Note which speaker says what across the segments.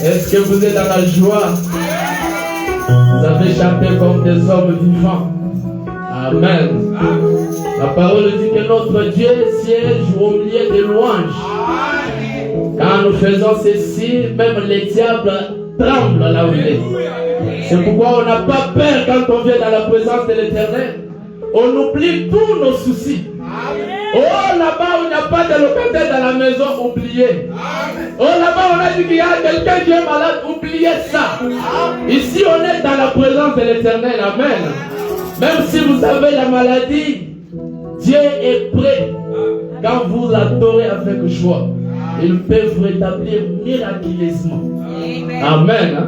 Speaker 1: Est-ce que vous êtes dans la joie? Vous avez chanté comme des hommes vivants. Amen. La parole dit que notre Dieu siège au milieu des louanges. Quand nous faisons ceci, même les diables tremblent là où il est. C'est pourquoi on n'a pas peur quand on vient dans la présence de l'Éternel. On oublie tous nos soucis. Oh, là-bas, on n'a pas de locataire dans la maison, oubliez. Oh, là-bas, on a dit qu'il y a quelqu'un qui est malade, oubliez ça. Ici, on est dans la présence de l'Éternel. Amen. Même si vous avez la maladie, Dieu est prêt. Quand vous l'adorez avec joie, il peut vous rétablir miraculeusement. Amen.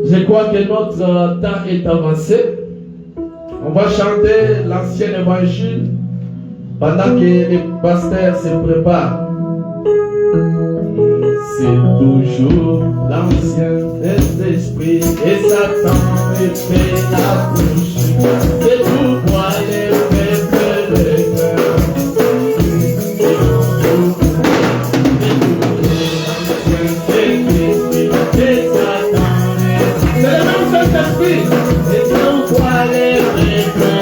Speaker 1: Je crois que notre temps est avancé. On va chanter l'ancien évangile pendant que les pasteurs se préparent. C'est toujours l'ancien esprit et Satan me fait la bouche. C'est pourquoi les peuples le cœur. C'est le même Saint-Esprit. C'est pourquoi les peuples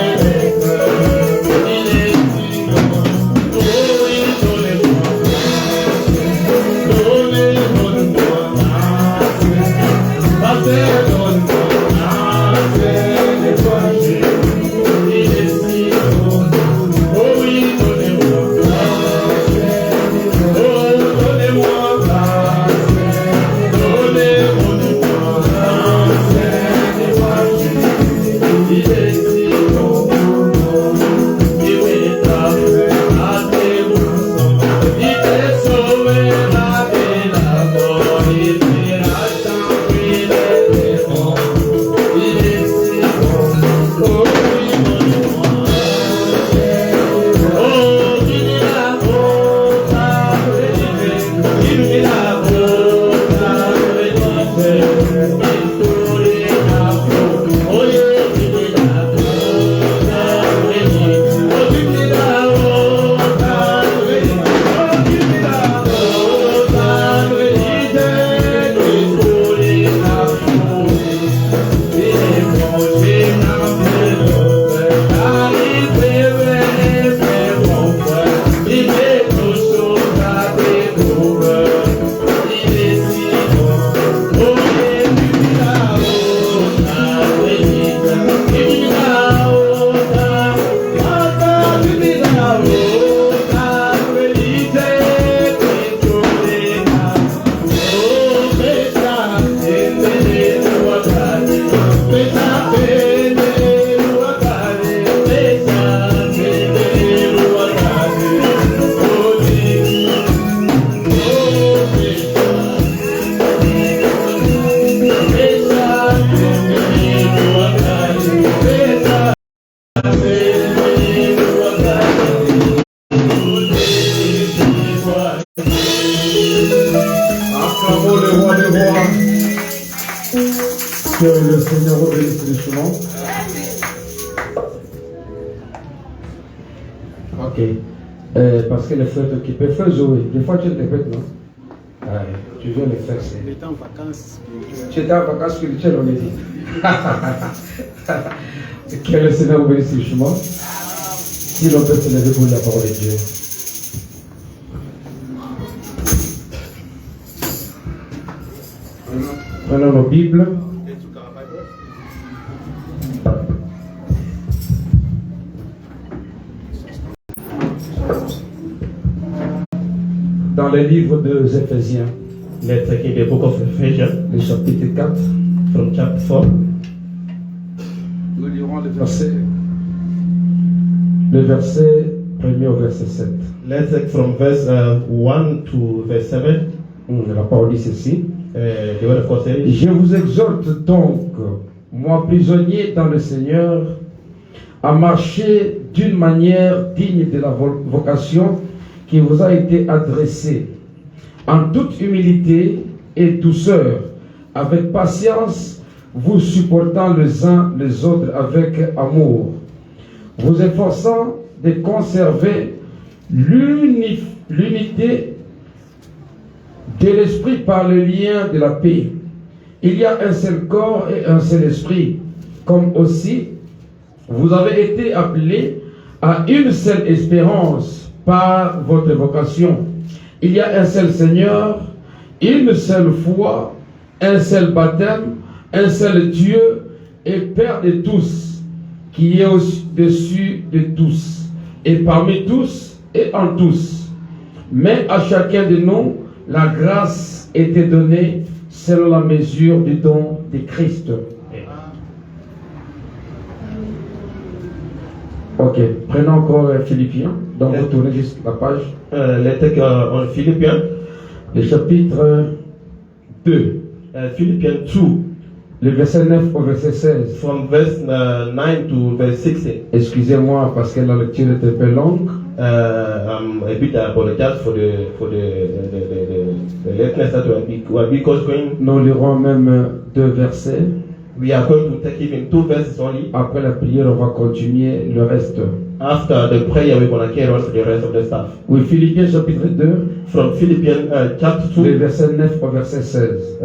Speaker 2: Que le Seigneur vous bénisse richement. Ok. Parce que les frères t'occupent. Frère Zoé, des fois tu interprètes, non? Tu viens le faire.
Speaker 3: J'étais en vacances spirituelles.
Speaker 2: Tu étais en vacances spirituelles, on est dit. Que le Seigneur vous bénisse richement. Si l'on peut se lever pour la parole de Dieu. Prenons nos Bibles. Dans le livre des Éphésiens,
Speaker 1: Let's take the book of Ephesians,
Speaker 2: le chapitre 4,
Speaker 1: from chapter 4.
Speaker 3: Nous lirons le
Speaker 2: verset 1er au verset 7.
Speaker 1: Let's take from verse 1 to verse 7.
Speaker 2: La parole dit ceci.
Speaker 1: The word of God says,
Speaker 2: Je vous exhorte donc, moi prisonnier dans le Seigneur, à marcher d'une manière digne de la vocation qui vous a été adressée, en toute humilité et douceur, avec patience, vous supportant les uns les autres avec amour, vous efforçant de conserver l'unité de l'esprit par le lien de la paix. Il y a un seul corps et un seul esprit, comme aussi vous avez été appelés à une seule espérance par votre vocation. Il y a un seul Seigneur, une seule foi, un seul baptême, un seul Dieu et Père de tous, qui est au-dessus de tous, et parmi tous et en tous. Mais à chacun de nous, la grâce était donnée selon la mesure du don de Christ. Ok, prenons encore Philippiens, donc vous tournez juste la page.
Speaker 1: Let's take on Philippians,
Speaker 2: Le chapitre 2,
Speaker 1: Philippians 2,
Speaker 2: le verset 9 au verset 16.
Speaker 1: from verse 9 to verse 16.
Speaker 2: Excusez-moi parce que la lecture est un peu longue.
Speaker 1: I'm a bit apologize for the lateness that we'll be going.
Speaker 2: Nous lirons même 2 versets.
Speaker 1: We are going to take even 2 verses only.
Speaker 2: Après la prière, on va continuer le reste.
Speaker 1: After the prayer, we're going to carry on to the rest of the stuff.
Speaker 2: Oui, Philippiens chapitre 2,
Speaker 1: From Philippians chapter 2,
Speaker 2: le verset 9 au verset 16.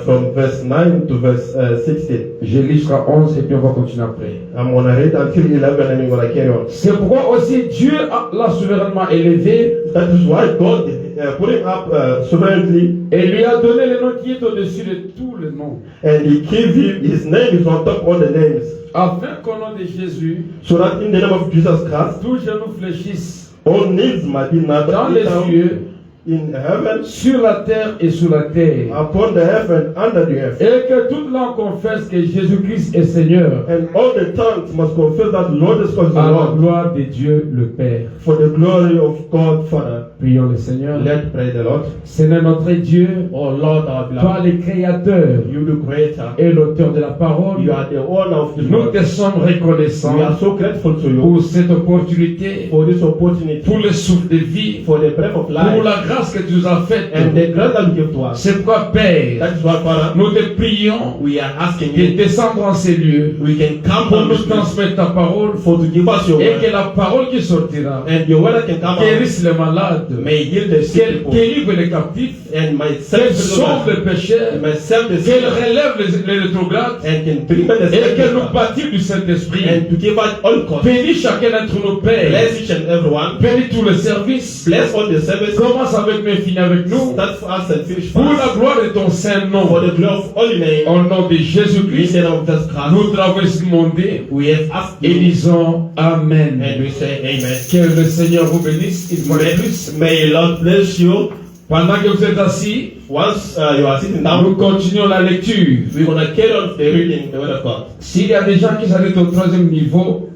Speaker 1: from verse 9 to verse 16.
Speaker 2: Je lis jusqu'à 11 et puis on va continuer après.
Speaker 1: I'm going to read until 11 and then we're going to carry on.
Speaker 2: C'est pourquoi aussi Dieu l'a souverainement élevé
Speaker 1: That is why God put him up sovereignly,
Speaker 2: et lui a donné le nom qui est au-dessus de tous les noms,
Speaker 1: and he gave him his name is on top of all the names,
Speaker 2: afin qu'au nom de Jésus,
Speaker 1: so that in the name of Jesus Christ,
Speaker 2: tous genoux fléchissent
Speaker 1: all knees might be
Speaker 2: dans les
Speaker 1: bowed
Speaker 2: cieux,
Speaker 4: in heaven,
Speaker 2: sur la terre et sous la terre.
Speaker 4: upon the heaven, under the earth.
Speaker 2: Et que toute langue confesse que Jésus-Christ est Seigneur,
Speaker 4: And all the tongues must confess that Lord Jesus Christ is the
Speaker 2: à la
Speaker 4: Lord,
Speaker 2: gloire de Dieu le Père.
Speaker 4: for the glory of God Father.
Speaker 2: Prions le Seigneur.
Speaker 4: Let's pray the Lord.
Speaker 2: Seigneur notre Dieu,
Speaker 4: Oh Lord our
Speaker 2: toi
Speaker 4: beloved,
Speaker 2: le Créateur
Speaker 4: you the creator,
Speaker 2: et l'auteur de la parole,
Speaker 4: you are the owner of the
Speaker 2: nous
Speaker 4: world.
Speaker 2: te sommes reconnaissants
Speaker 4: We are so grateful to you
Speaker 2: pour cette opportunité,
Speaker 4: for this opportunity,
Speaker 2: pour le souffle de vie,
Speaker 4: for the breath of
Speaker 2: pour
Speaker 4: life,
Speaker 2: la grâce que tu nous as faite.
Speaker 4: and the grace that you give to us.
Speaker 2: C'est pourquoi, Père,
Speaker 4: That is why, Father,
Speaker 2: nous te prions
Speaker 4: we are asking
Speaker 2: de
Speaker 4: you,
Speaker 2: descendre en ces lieux
Speaker 4: we can come
Speaker 2: pour
Speaker 4: on
Speaker 2: nous
Speaker 4: this place
Speaker 2: transmettre ta parole
Speaker 4: for to give us your
Speaker 2: et que
Speaker 4: word,
Speaker 2: la parole qui sortira
Speaker 4: and your word that can come out
Speaker 2: guérisse les malades,
Speaker 4: may heal the sick
Speaker 2: qu'elle
Speaker 4: people,
Speaker 2: délivre les captifs,
Speaker 4: and
Speaker 2: qu'elle
Speaker 4: myself
Speaker 2: sauve les pécheurs,
Speaker 4: myself the
Speaker 2: qu'elle
Speaker 4: sinner,
Speaker 2: relève les rétrogrades
Speaker 4: and can prevent the
Speaker 2: et qu'elle nous
Speaker 4: sickness,
Speaker 2: bâtit du Saint-Esprit.
Speaker 4: and to give us all cause.
Speaker 2: Bénis chacun d'entre nos pères,
Speaker 4: Bless each and everyone.
Speaker 2: bénis tous les services.
Speaker 4: Bless all the service.
Speaker 2: Commence avec nous et finis avec nous.
Speaker 4: Start for us and finish
Speaker 2: Pour
Speaker 4: for
Speaker 2: la
Speaker 4: us.
Speaker 2: gloire de ton saint nom,
Speaker 4: For the glory of holy name,
Speaker 2: au nom de
Speaker 4: in
Speaker 2: Jésus-Christ,
Speaker 4: the name of Jesus Christ,
Speaker 2: nous t'avons demandé
Speaker 4: we have asked
Speaker 2: et
Speaker 4: you,
Speaker 2: disons Amen.
Speaker 4: and we say Amen.
Speaker 2: Que le Seigneur vous bénisse une fois de plus.
Speaker 4: May Lord bless you.
Speaker 2: Pendant que vous êtes assis,
Speaker 4: Once you are sitting
Speaker 2: nous
Speaker 4: down,
Speaker 2: continuons la lecture.
Speaker 4: we're going to carry on the reading the word of God.
Speaker 2: S'il y a des gens qui s'arrêtent au troisième niveau,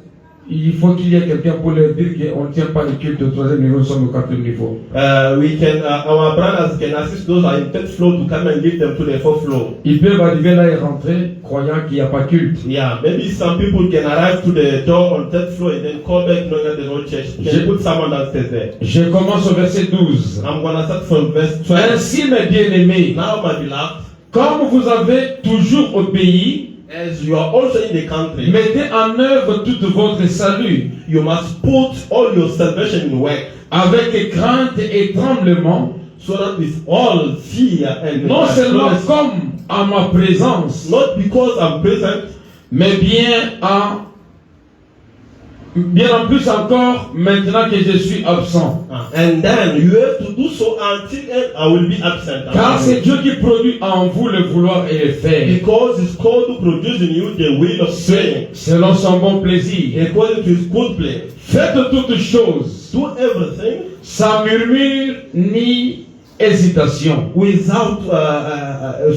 Speaker 2: il faut qu'il y ait quelqu'un pour leur dire qu'on ne tient pas le culte au troisième niveau, nous sommes au quatrième niveau.
Speaker 4: We can, our brothers can assist those who are in third floor to come and lead them to the fourth floor.
Speaker 2: Ils peuvent arriver là et rentrer croyant qu'il n'y a pas culte.
Speaker 4: Yeah, maybe some people can arrive to the door on third floor and then call back knowing that there's no church. You can put someone downstairs there.
Speaker 2: Je commence au verset 12.
Speaker 4: I'm going to start from verse 12.
Speaker 2: Ainsi, mes bien-aimés,
Speaker 4: Now, my beloved,
Speaker 2: comme vous avez toujours obéi,
Speaker 4: as you are also in the country,
Speaker 2: mettez en œuvre tout votre salut
Speaker 4: you must put all your salvation in work,
Speaker 2: avec crainte et tremblement,
Speaker 4: so that with all fear and
Speaker 2: non seulement
Speaker 4: trembling,
Speaker 2: comme à ma présence,
Speaker 4: not because I'm present,
Speaker 2: mais bien en plus encore maintenant que je suis absent.
Speaker 4: and then you have to do so until I will be absent.
Speaker 2: Car c'est Dieu qui produit en vous le vouloir et le faire,
Speaker 4: Because it's called to produce in you the will of praying,
Speaker 2: selon son bon plaisir.
Speaker 4: according to his good plan.
Speaker 2: Faites toutes choses
Speaker 4: Do everything
Speaker 2: sans murmure ni hésitation,
Speaker 4: without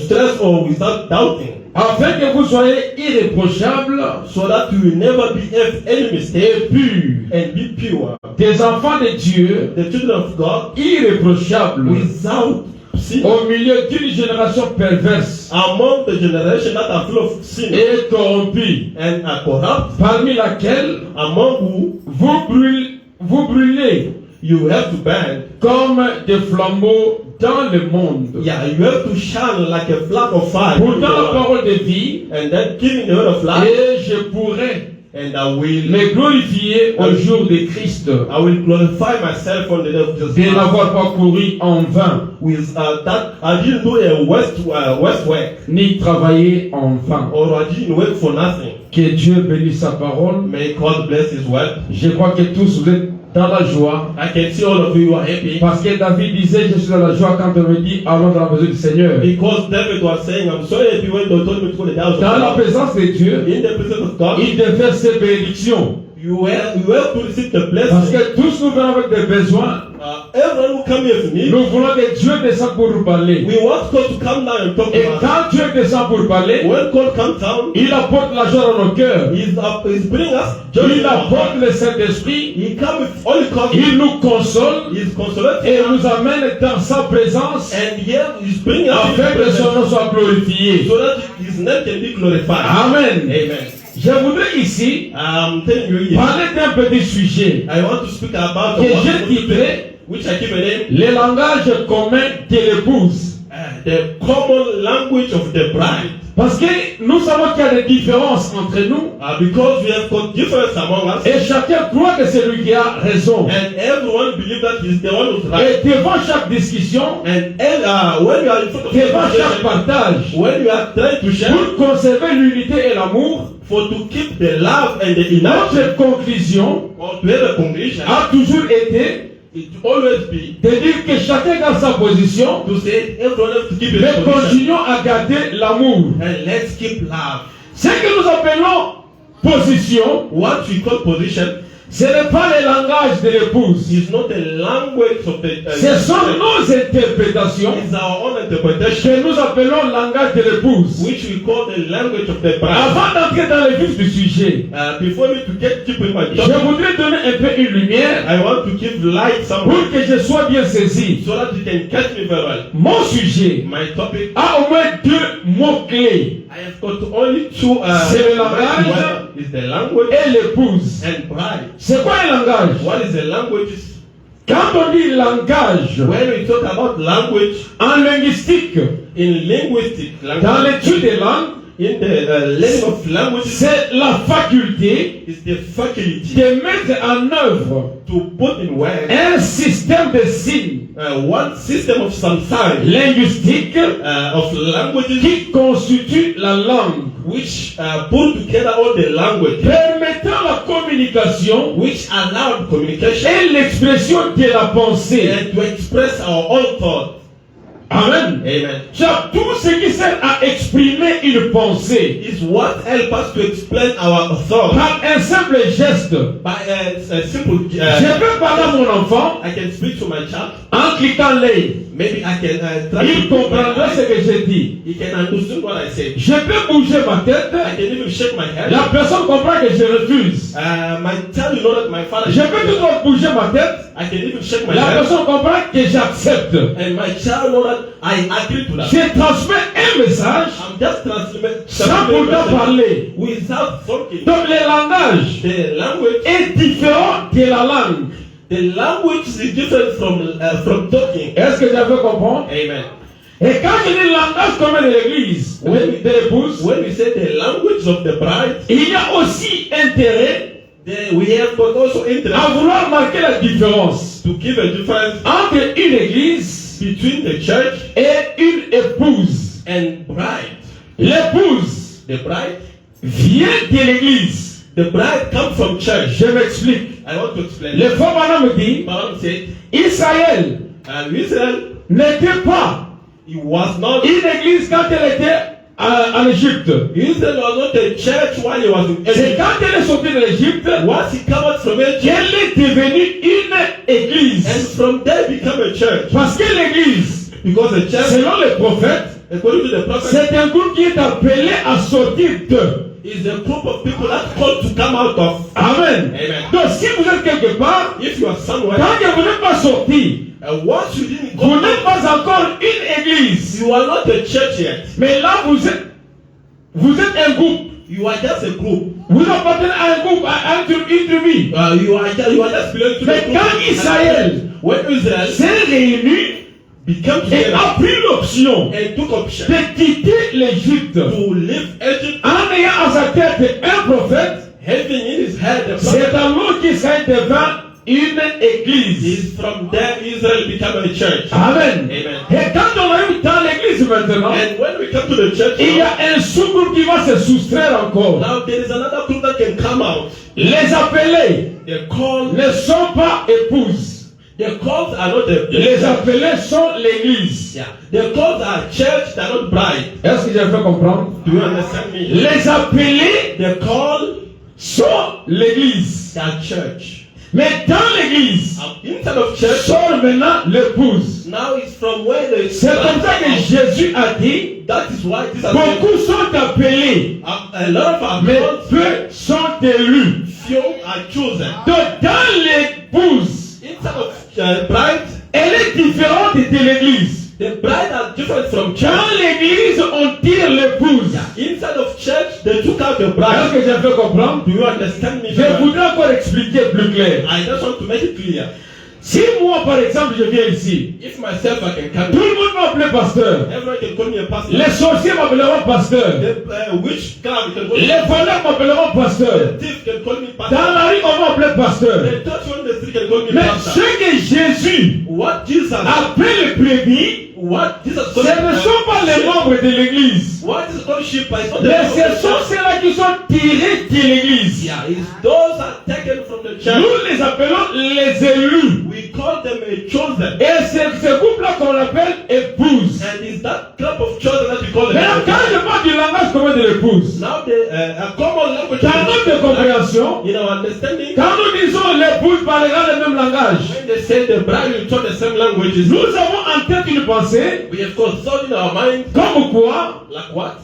Speaker 4: stress or without doubting,
Speaker 2: afin que vous soyez irréprochables
Speaker 4: so that you will never be any mistake
Speaker 2: et purs,
Speaker 4: and be pure.
Speaker 2: des enfants de Dieu,
Speaker 4: The children of God
Speaker 2: irréprochables,
Speaker 4: without sin
Speaker 2: au milieu d'une génération perverse
Speaker 4: among the generation that are full of sin
Speaker 2: et corrompue,
Speaker 4: and are corrupt,
Speaker 2: parmi laquelle
Speaker 4: among who
Speaker 2: vous brûlez
Speaker 4: you have to burn.
Speaker 2: comme des flambeaux dans le monde.
Speaker 4: Yeah, you have to shine like a flag of fire.
Speaker 2: Pourtant la parole de vie,
Speaker 4: And then giving the word of life,
Speaker 2: et je pourrais
Speaker 4: and I will
Speaker 2: me glorifier au jour de Christ,
Speaker 4: I will glorify myself on the day of Jesus
Speaker 2: de
Speaker 4: Christ.
Speaker 2: n'avoir pas couru en vain,
Speaker 4: With that, I didn't do a west work,
Speaker 2: ni travailler en vain.
Speaker 4: or I didn't work for nothing.
Speaker 2: Que Dieu bénisse sa parole.
Speaker 4: May God bless His word.
Speaker 2: Je crois que tous vous êtes dans la joie,
Speaker 4: I can see all of you are happy,
Speaker 2: parce que David disait je suis dans la joie quand on me dit allons dans la maison du Seigneur.
Speaker 4: because David was saying, "I'm so happy when they told me to go to the house of
Speaker 2: Dans la
Speaker 4: God."
Speaker 2: présence de Dieu,
Speaker 4: In the presence of God,
Speaker 2: il devait ses bénédictions,
Speaker 4: you have to receive the
Speaker 2: parce
Speaker 4: blessing.
Speaker 2: que tous nous venons avec des besoins.
Speaker 4: Everyone who come here to me,
Speaker 2: Nous voulons que Dieu descende pour nous parler.
Speaker 4: we want God to come down and talk
Speaker 2: Et
Speaker 4: to us.
Speaker 2: quand Dieu descend pour parler,
Speaker 4: When God comes down,
Speaker 2: il apporte la joie dans nos cœurs.
Speaker 4: He's bringing us joy.
Speaker 2: Il apporte le Saint-Esprit.
Speaker 4: He comes with all the comfort.
Speaker 2: Il nous console
Speaker 4: He's consolating
Speaker 2: et
Speaker 4: us.
Speaker 2: nous amène dans sa présence
Speaker 4: And here He's bringing us in
Speaker 2: afin
Speaker 4: His
Speaker 2: que son
Speaker 4: presence,
Speaker 2: nom soit glorifié.
Speaker 4: so that His name can be glorified.
Speaker 2: Amen.
Speaker 4: Amen.
Speaker 2: Je voudrais ici
Speaker 4: I'm telling you here,
Speaker 2: parler d'un petit sujet
Speaker 4: I want to speak about
Speaker 2: que
Speaker 4: the
Speaker 2: j'ai
Speaker 4: wonderful
Speaker 2: titré
Speaker 4: thing, which I give a name,
Speaker 2: le langage commun de l'épouse.
Speaker 4: the common language of the bride.
Speaker 2: Parce que nous savons qu'il y a des différences entre nous
Speaker 4: Because we have got difference among us,
Speaker 2: et chacun croit que c'est lui qui a raison.
Speaker 4: and everyone believes that he's the one who's right.
Speaker 2: Et devant chaque discussion,
Speaker 4: And when you are in front of
Speaker 2: devant chaque
Speaker 4: the
Speaker 2: partage,
Speaker 4: when you are trying to share,
Speaker 2: pour conserver l'unité et l'amour,
Speaker 4: for to keep the love and the unity,
Speaker 2: notre conclusion
Speaker 4: or to have a congregation,
Speaker 2: a toujours été
Speaker 4: it will always be
Speaker 2: de dire que chacun dans sa position,
Speaker 4: to say everyone has to keep his
Speaker 2: mais
Speaker 4: position,
Speaker 2: continuons à garder l'amour.
Speaker 4: and let's keep love.
Speaker 2: Ce que nous appelons position,
Speaker 4: What we call position,
Speaker 2: Ce n'est pas le langage de l'épouse.
Speaker 4: It's not the language of the
Speaker 2: Ce sont nos interprétations
Speaker 4: it's our own interpretation,
Speaker 2: que nous appelons langage de l'épouse.
Speaker 4: which we call the language of the bride.
Speaker 2: Avant d'entrer dans le vif du sujet,
Speaker 4: Before me to get deep in my
Speaker 2: je
Speaker 4: topic,
Speaker 2: voudrais donner un peu une lumière
Speaker 4: I want to give light somewhere
Speaker 2: pour que je sois bien saisi.
Speaker 4: so that you can catch me very well.
Speaker 2: Mon sujet
Speaker 4: My topic,
Speaker 2: a au moins deux mots-clés.
Speaker 4: I have got only two.
Speaker 2: C'est le langage.
Speaker 4: One is the language
Speaker 2: Et l'épouse.
Speaker 4: and bride.
Speaker 2: C'est quoi le langage?
Speaker 4: What is the language?
Speaker 2: Quand on dit langage,
Speaker 4: When we talk about language
Speaker 2: en linguistique,
Speaker 4: in linguistic
Speaker 2: dans
Speaker 4: language,
Speaker 2: l'étude des langues,
Speaker 4: in the learning of language,
Speaker 2: c'est la faculté
Speaker 4: is the faculty
Speaker 2: de mettre en œuvre
Speaker 4: to put in words
Speaker 2: un système de signes
Speaker 4: one system of some signs
Speaker 2: linguistiques
Speaker 4: of languages
Speaker 2: qui constitue la langue,
Speaker 4: which put together all the language,
Speaker 2: permettant la communication
Speaker 4: which allowed communication
Speaker 2: et l'expression de la pensée.
Speaker 4: and to express our own thought.
Speaker 2: Amen.
Speaker 4: Amen.
Speaker 2: C'est tout ce qui sert à exprimer une pensée
Speaker 4: Is what helps us to explain our thought
Speaker 2: par un simple geste.
Speaker 4: by a simple.
Speaker 2: Je peux parler à mon enfant
Speaker 4: I can speak to my child.
Speaker 2: en cliquant l'œil.
Speaker 4: Maybe I can try
Speaker 2: Il
Speaker 4: to
Speaker 2: comprendra ce que je dis.
Speaker 4: He can understand what I say.
Speaker 2: Je peux bouger ma tête.
Speaker 4: I can even shake my head.
Speaker 2: La personne comprend que je refuse.
Speaker 4: My child will know that my father.
Speaker 2: Je peux toujours bouger ma tête.
Speaker 4: I can even shake my
Speaker 2: La
Speaker 4: head.
Speaker 2: personne comprend que j'accepte.
Speaker 4: And my child know that I agree to that.
Speaker 2: Je transmets un message
Speaker 4: I'm just transmitting
Speaker 2: sans pourtant parler.
Speaker 4: without talking.
Speaker 2: Donc le langage
Speaker 4: The language,
Speaker 2: est différent de la langue.
Speaker 4: the language is different from talking.
Speaker 2: Est-ce que j'avais comprendre?
Speaker 4: Amen.
Speaker 2: Et quand je dis langage commun de l'église, de l'épouse,
Speaker 4: When we say the language of the bride,
Speaker 2: il y a aussi intérêt
Speaker 4: then we have got also interest
Speaker 2: à vouloir marquer la différence
Speaker 4: to give a difference
Speaker 2: entre une église
Speaker 4: between the church
Speaker 2: et une épouse.
Speaker 4: and bride.
Speaker 2: L'épouse
Speaker 4: The bride,
Speaker 2: vient de l'église.
Speaker 4: the bride comes from church.
Speaker 2: Je m'explique.
Speaker 4: I want to explain.
Speaker 2: Le faux me dit,
Speaker 4: Paul said,
Speaker 2: Israël
Speaker 4: Israel,
Speaker 2: n'était pas
Speaker 4: he was not.
Speaker 2: une église quand elle était en Égypte.
Speaker 4: Israel was not a church while he was in
Speaker 2: C'est
Speaker 4: Egypt.
Speaker 2: quand elle est sortie de l'Égypte
Speaker 4: Once he came out from Egypt,
Speaker 2: qu'elle est devenue une
Speaker 4: and
Speaker 2: église.
Speaker 4: from there become a church.
Speaker 2: Parce que l'église,
Speaker 4: Because the church,
Speaker 2: selon les prophètes,
Speaker 4: according to the prophet,
Speaker 2: c'est un groupe qui est appelé à sortir d'eux.
Speaker 4: is a group of people that called to come out of.
Speaker 2: Amen.
Speaker 4: Amen.
Speaker 2: Donc si vous êtes quelque part,
Speaker 4: If you are somewhere,
Speaker 2: tant que vous n'êtes pas sorti,
Speaker 4: once you didn't
Speaker 2: vous
Speaker 4: go,
Speaker 2: n'êtes pas encore une église.
Speaker 4: you are not a church yet.
Speaker 2: Mais là, vous êtes un groupe.
Speaker 4: You are just a group.
Speaker 2: Vous appartenez à un groupe, à une tribu.
Speaker 4: You are just belonging to
Speaker 2: Mais
Speaker 4: the group.
Speaker 2: quand Israël
Speaker 4: When Israel
Speaker 2: s'est réuni
Speaker 4: became
Speaker 2: et
Speaker 4: together
Speaker 2: a pris l'option
Speaker 4: and took option
Speaker 2: de quitter l'Égypte
Speaker 4: to leave Egypt,
Speaker 2: en ayant à sa tête un prophète,
Speaker 4: having in his head the
Speaker 2: c'est
Speaker 4: prophet,
Speaker 2: alors qu'Israël devint une église.
Speaker 4: is from there Israel became a church.
Speaker 2: Amen.
Speaker 4: Amen.
Speaker 2: Et quand on arrive dans l'église maintenant,
Speaker 4: And when we come to the church,
Speaker 2: il y a un sous-groupe qui va se soustraire encore.
Speaker 4: now there is another group that can come out.
Speaker 2: Les appelés
Speaker 4: The called,
Speaker 2: ne sont pas épouses.
Speaker 4: the called are not the
Speaker 2: Les appelés sont l'église.
Speaker 4: Yeah. The called are church, they are not bride.
Speaker 2: Est-ce que j'ai fait comprendre?
Speaker 4: Do you understand me?
Speaker 2: Les appelés
Speaker 4: The called
Speaker 2: sont l'église.
Speaker 4: are church.
Speaker 2: Mais dans l'église,
Speaker 4: Inside of church,
Speaker 2: sort maintenant l'épouse.
Speaker 4: now it's from where the
Speaker 2: C'est comme ça que Jésus a dit,
Speaker 4: that is why this has
Speaker 2: beaucoup sont appelés,
Speaker 4: a lot of our
Speaker 2: mais
Speaker 4: called,
Speaker 2: peu sont élus.
Speaker 4: few are chosen.
Speaker 2: Donc dans l'épouse,
Speaker 4: Inside of bride,
Speaker 2: elle est différente de l'église.
Speaker 4: the bride are different from church.
Speaker 2: Dans l'église, on tire l'épouse.
Speaker 4: Inside of church, they took out the
Speaker 2: Est-ce
Speaker 4: bride.
Speaker 2: que j'ai fait comprendre?
Speaker 4: Do you understand me?
Speaker 2: Je voudrais encore expliquer plus clair.
Speaker 4: I just want to make it clear.
Speaker 2: Si moi, par exemple, je viens ici,
Speaker 4: If myself I can come,
Speaker 2: tout le monde m'appelle pasteur.
Speaker 4: everyone can call me a pastor.
Speaker 2: Les sorciers m'appelleront pasteur.
Speaker 4: The witchcraft can call me
Speaker 2: Les voleurs m'appelleront pasteur.
Speaker 4: the thief can call me
Speaker 2: Dans
Speaker 4: pastor.
Speaker 2: la rue, on m'appelle pasteur.
Speaker 4: The church on the street can call me
Speaker 2: Mais
Speaker 4: pastor.
Speaker 2: ce que Jésus
Speaker 4: What Jesus,
Speaker 2: appelle les brebis,
Speaker 4: what Jesus
Speaker 2: ce ne sont pas les membres de l'église.
Speaker 4: what is called sheep is not
Speaker 2: Mais
Speaker 4: the
Speaker 2: ce sont ceux-là qui sont tirés de l'église.
Speaker 4: yeah, it's those are taken from the church.
Speaker 2: Nous les appelons les élus.
Speaker 4: We call them a chosen.
Speaker 2: Et c'est ce groupe-là qu'on appelle épouse.
Speaker 4: And it's that group of chosen that we call them.
Speaker 2: Maintenant, quand je parle du langage commun de l'épouse,
Speaker 4: Now the a common language.
Speaker 2: dans notre compréhension,
Speaker 4: In our understanding,
Speaker 2: quand nous disons l'épouse parlera le même langage,
Speaker 4: when they say the bride will talk the same languages,
Speaker 2: nous avons en tête une pensée
Speaker 4: we have got thought in our mind
Speaker 2: comme quoi
Speaker 4: like what?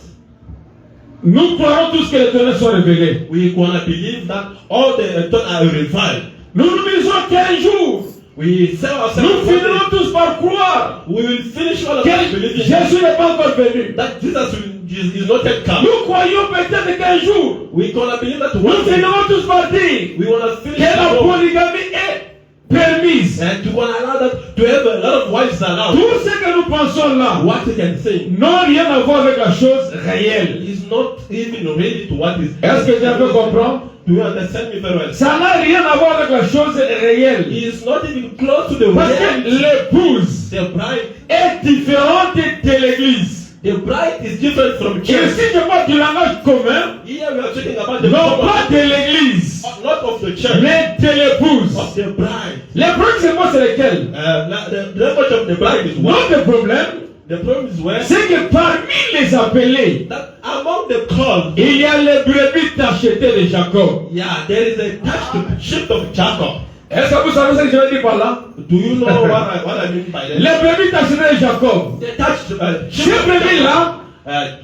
Speaker 2: nous croyons tous que l'Éternel soit révélé.
Speaker 4: We wanna believe that all the thought are refined.
Speaker 2: Nous nous disons qu'un jour,
Speaker 4: We say
Speaker 2: nous
Speaker 4: ourselves
Speaker 2: finirons tous par croire
Speaker 4: we will finish all of
Speaker 2: que
Speaker 4: us believing
Speaker 2: Jésus n'est pas encore venu.
Speaker 4: that Jesus is not yet come.
Speaker 2: Nous croyons peut-être qu'un jour,
Speaker 4: We gonna believe that
Speaker 2: nous
Speaker 4: one day
Speaker 2: finirons tous par dire
Speaker 4: we wanna finish
Speaker 2: que la
Speaker 4: the world.
Speaker 2: polygamie est permise.
Speaker 4: And to wanna allow that to have a lot of wives around.
Speaker 2: Tout ce que nous pensons là
Speaker 4: What we can say
Speaker 2: n'a rien à voir avec la chose réelle.
Speaker 4: is not even related to what is.
Speaker 2: Est-ce que tu peux comprendre?
Speaker 4: Do you understand me very well?
Speaker 2: Ça n'a rien à voir avec la chose réelle.
Speaker 4: He is not even close to the
Speaker 2: Parce que
Speaker 4: reality.
Speaker 2: l'épouse
Speaker 4: The bride,
Speaker 2: est différente de l'église.
Speaker 4: the bride is different from
Speaker 2: Et
Speaker 4: church.
Speaker 2: si je parle du langage commun,
Speaker 4: Here we are talking about the
Speaker 2: non
Speaker 4: common-
Speaker 2: pas de l'église,
Speaker 4: not of the church,
Speaker 2: mais de l'épouse.
Speaker 4: of the bride.
Speaker 2: Les problèmes, c'est quoi, c'est lesquels?
Speaker 4: The language of the bride is what?
Speaker 2: Notre problème,
Speaker 4: The problem is where
Speaker 2: c'est que parmi les appelés,
Speaker 4: that among the called,
Speaker 2: il y a les brebis tachetées de Jacob.
Speaker 4: yeah, there is a touch to shift of Jacob.
Speaker 2: Est-ce que vous savez ce que je veux dire par là?
Speaker 4: Do you know what I mean by that?
Speaker 2: Les brebis tachetées de Jacob.
Speaker 4: The touch,
Speaker 2: Ces
Speaker 4: shift of
Speaker 2: brebis-là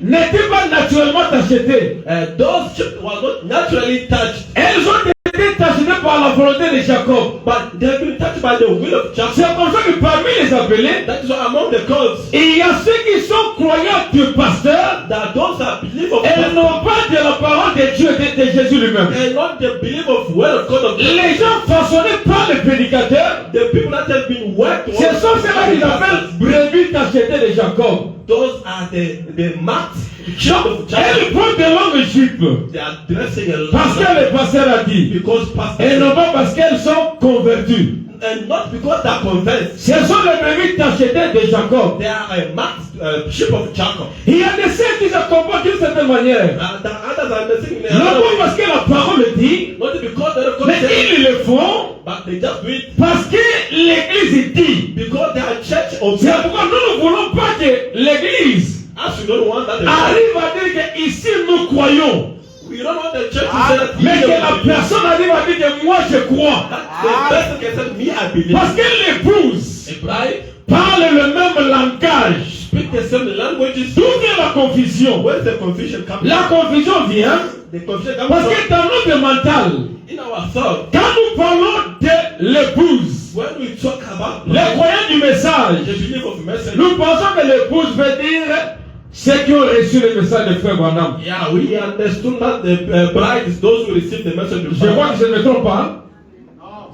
Speaker 2: n'étaient pas naturellement tachetées.
Speaker 4: those shift were not naturally touched,
Speaker 2: Elles ont été tachetées par la volonté de Jacob.
Speaker 4: but they have been touched by the will of Jacob.
Speaker 2: C'est comme ça que parmi les appelés,
Speaker 4: That is why among the called,
Speaker 2: il y a ceux qui sont croyants du pasteur
Speaker 4: that those that believe of
Speaker 2: et
Speaker 4: God
Speaker 2: non pas de la parole de Dieu, de Jésus lui-même.
Speaker 4: and not the belief of word of God of
Speaker 2: Les gens façonnés par le prédicateur,
Speaker 4: the people that have been worked on.
Speaker 2: ce sont ceux-là qu'ils appellent brebis tachetées de Jacob.
Speaker 4: Those are the marked shift of Jacob.
Speaker 2: Elles portent de longues jupes
Speaker 4: They are dressing a
Speaker 2: parce que le pasteur a dit,
Speaker 4: because pastor
Speaker 2: et non pas parce qu'elles sont converties.
Speaker 4: and not because they are convinced.
Speaker 2: Ce sont les brebis tachetées de Jacob.
Speaker 4: They are a marked ship of Jacob.
Speaker 2: Il y a des ceux qui se comportent d'une certaine manière.
Speaker 4: The others are missing in
Speaker 2: Non
Speaker 4: another
Speaker 2: pas
Speaker 4: way.
Speaker 2: parce que la parole dit,
Speaker 4: Not because they are
Speaker 2: mais
Speaker 4: convinced,
Speaker 2: ils le font
Speaker 4: but they just do it
Speaker 2: parce que l'Église dit.
Speaker 4: because they are church of
Speaker 2: C'est
Speaker 4: God.
Speaker 2: pourquoi nous ne voulons pas que l'Église
Speaker 4: As we don't want that,
Speaker 2: arrive à dire que ici nous croyons,
Speaker 4: we don't want the church to say that
Speaker 2: mais que la
Speaker 4: believe.
Speaker 2: personne arrive à dire que moi je crois.
Speaker 4: That the person can say me I believe.
Speaker 2: Parce que l'épouse
Speaker 4: A bride
Speaker 2: parle le même langage.
Speaker 4: speak the same languages.
Speaker 2: D'où vient la confusion?
Speaker 4: Where the confusion comes
Speaker 2: La confusion vient
Speaker 4: the confusion comes
Speaker 2: parce
Speaker 4: from
Speaker 2: que dans notre mental,
Speaker 4: in our thought.
Speaker 2: quand nous parlons de l'épouse,
Speaker 4: When we talk about
Speaker 2: les croyants du
Speaker 4: the
Speaker 2: message,
Speaker 4: belief of message,
Speaker 2: nous pensons que l'épouse veut dire ceux qui ont reçu le message de Frère Branham.
Speaker 4: yeah, we understood that the bride is those who receive the message of
Speaker 2: Je vois que je ne me trompe pas.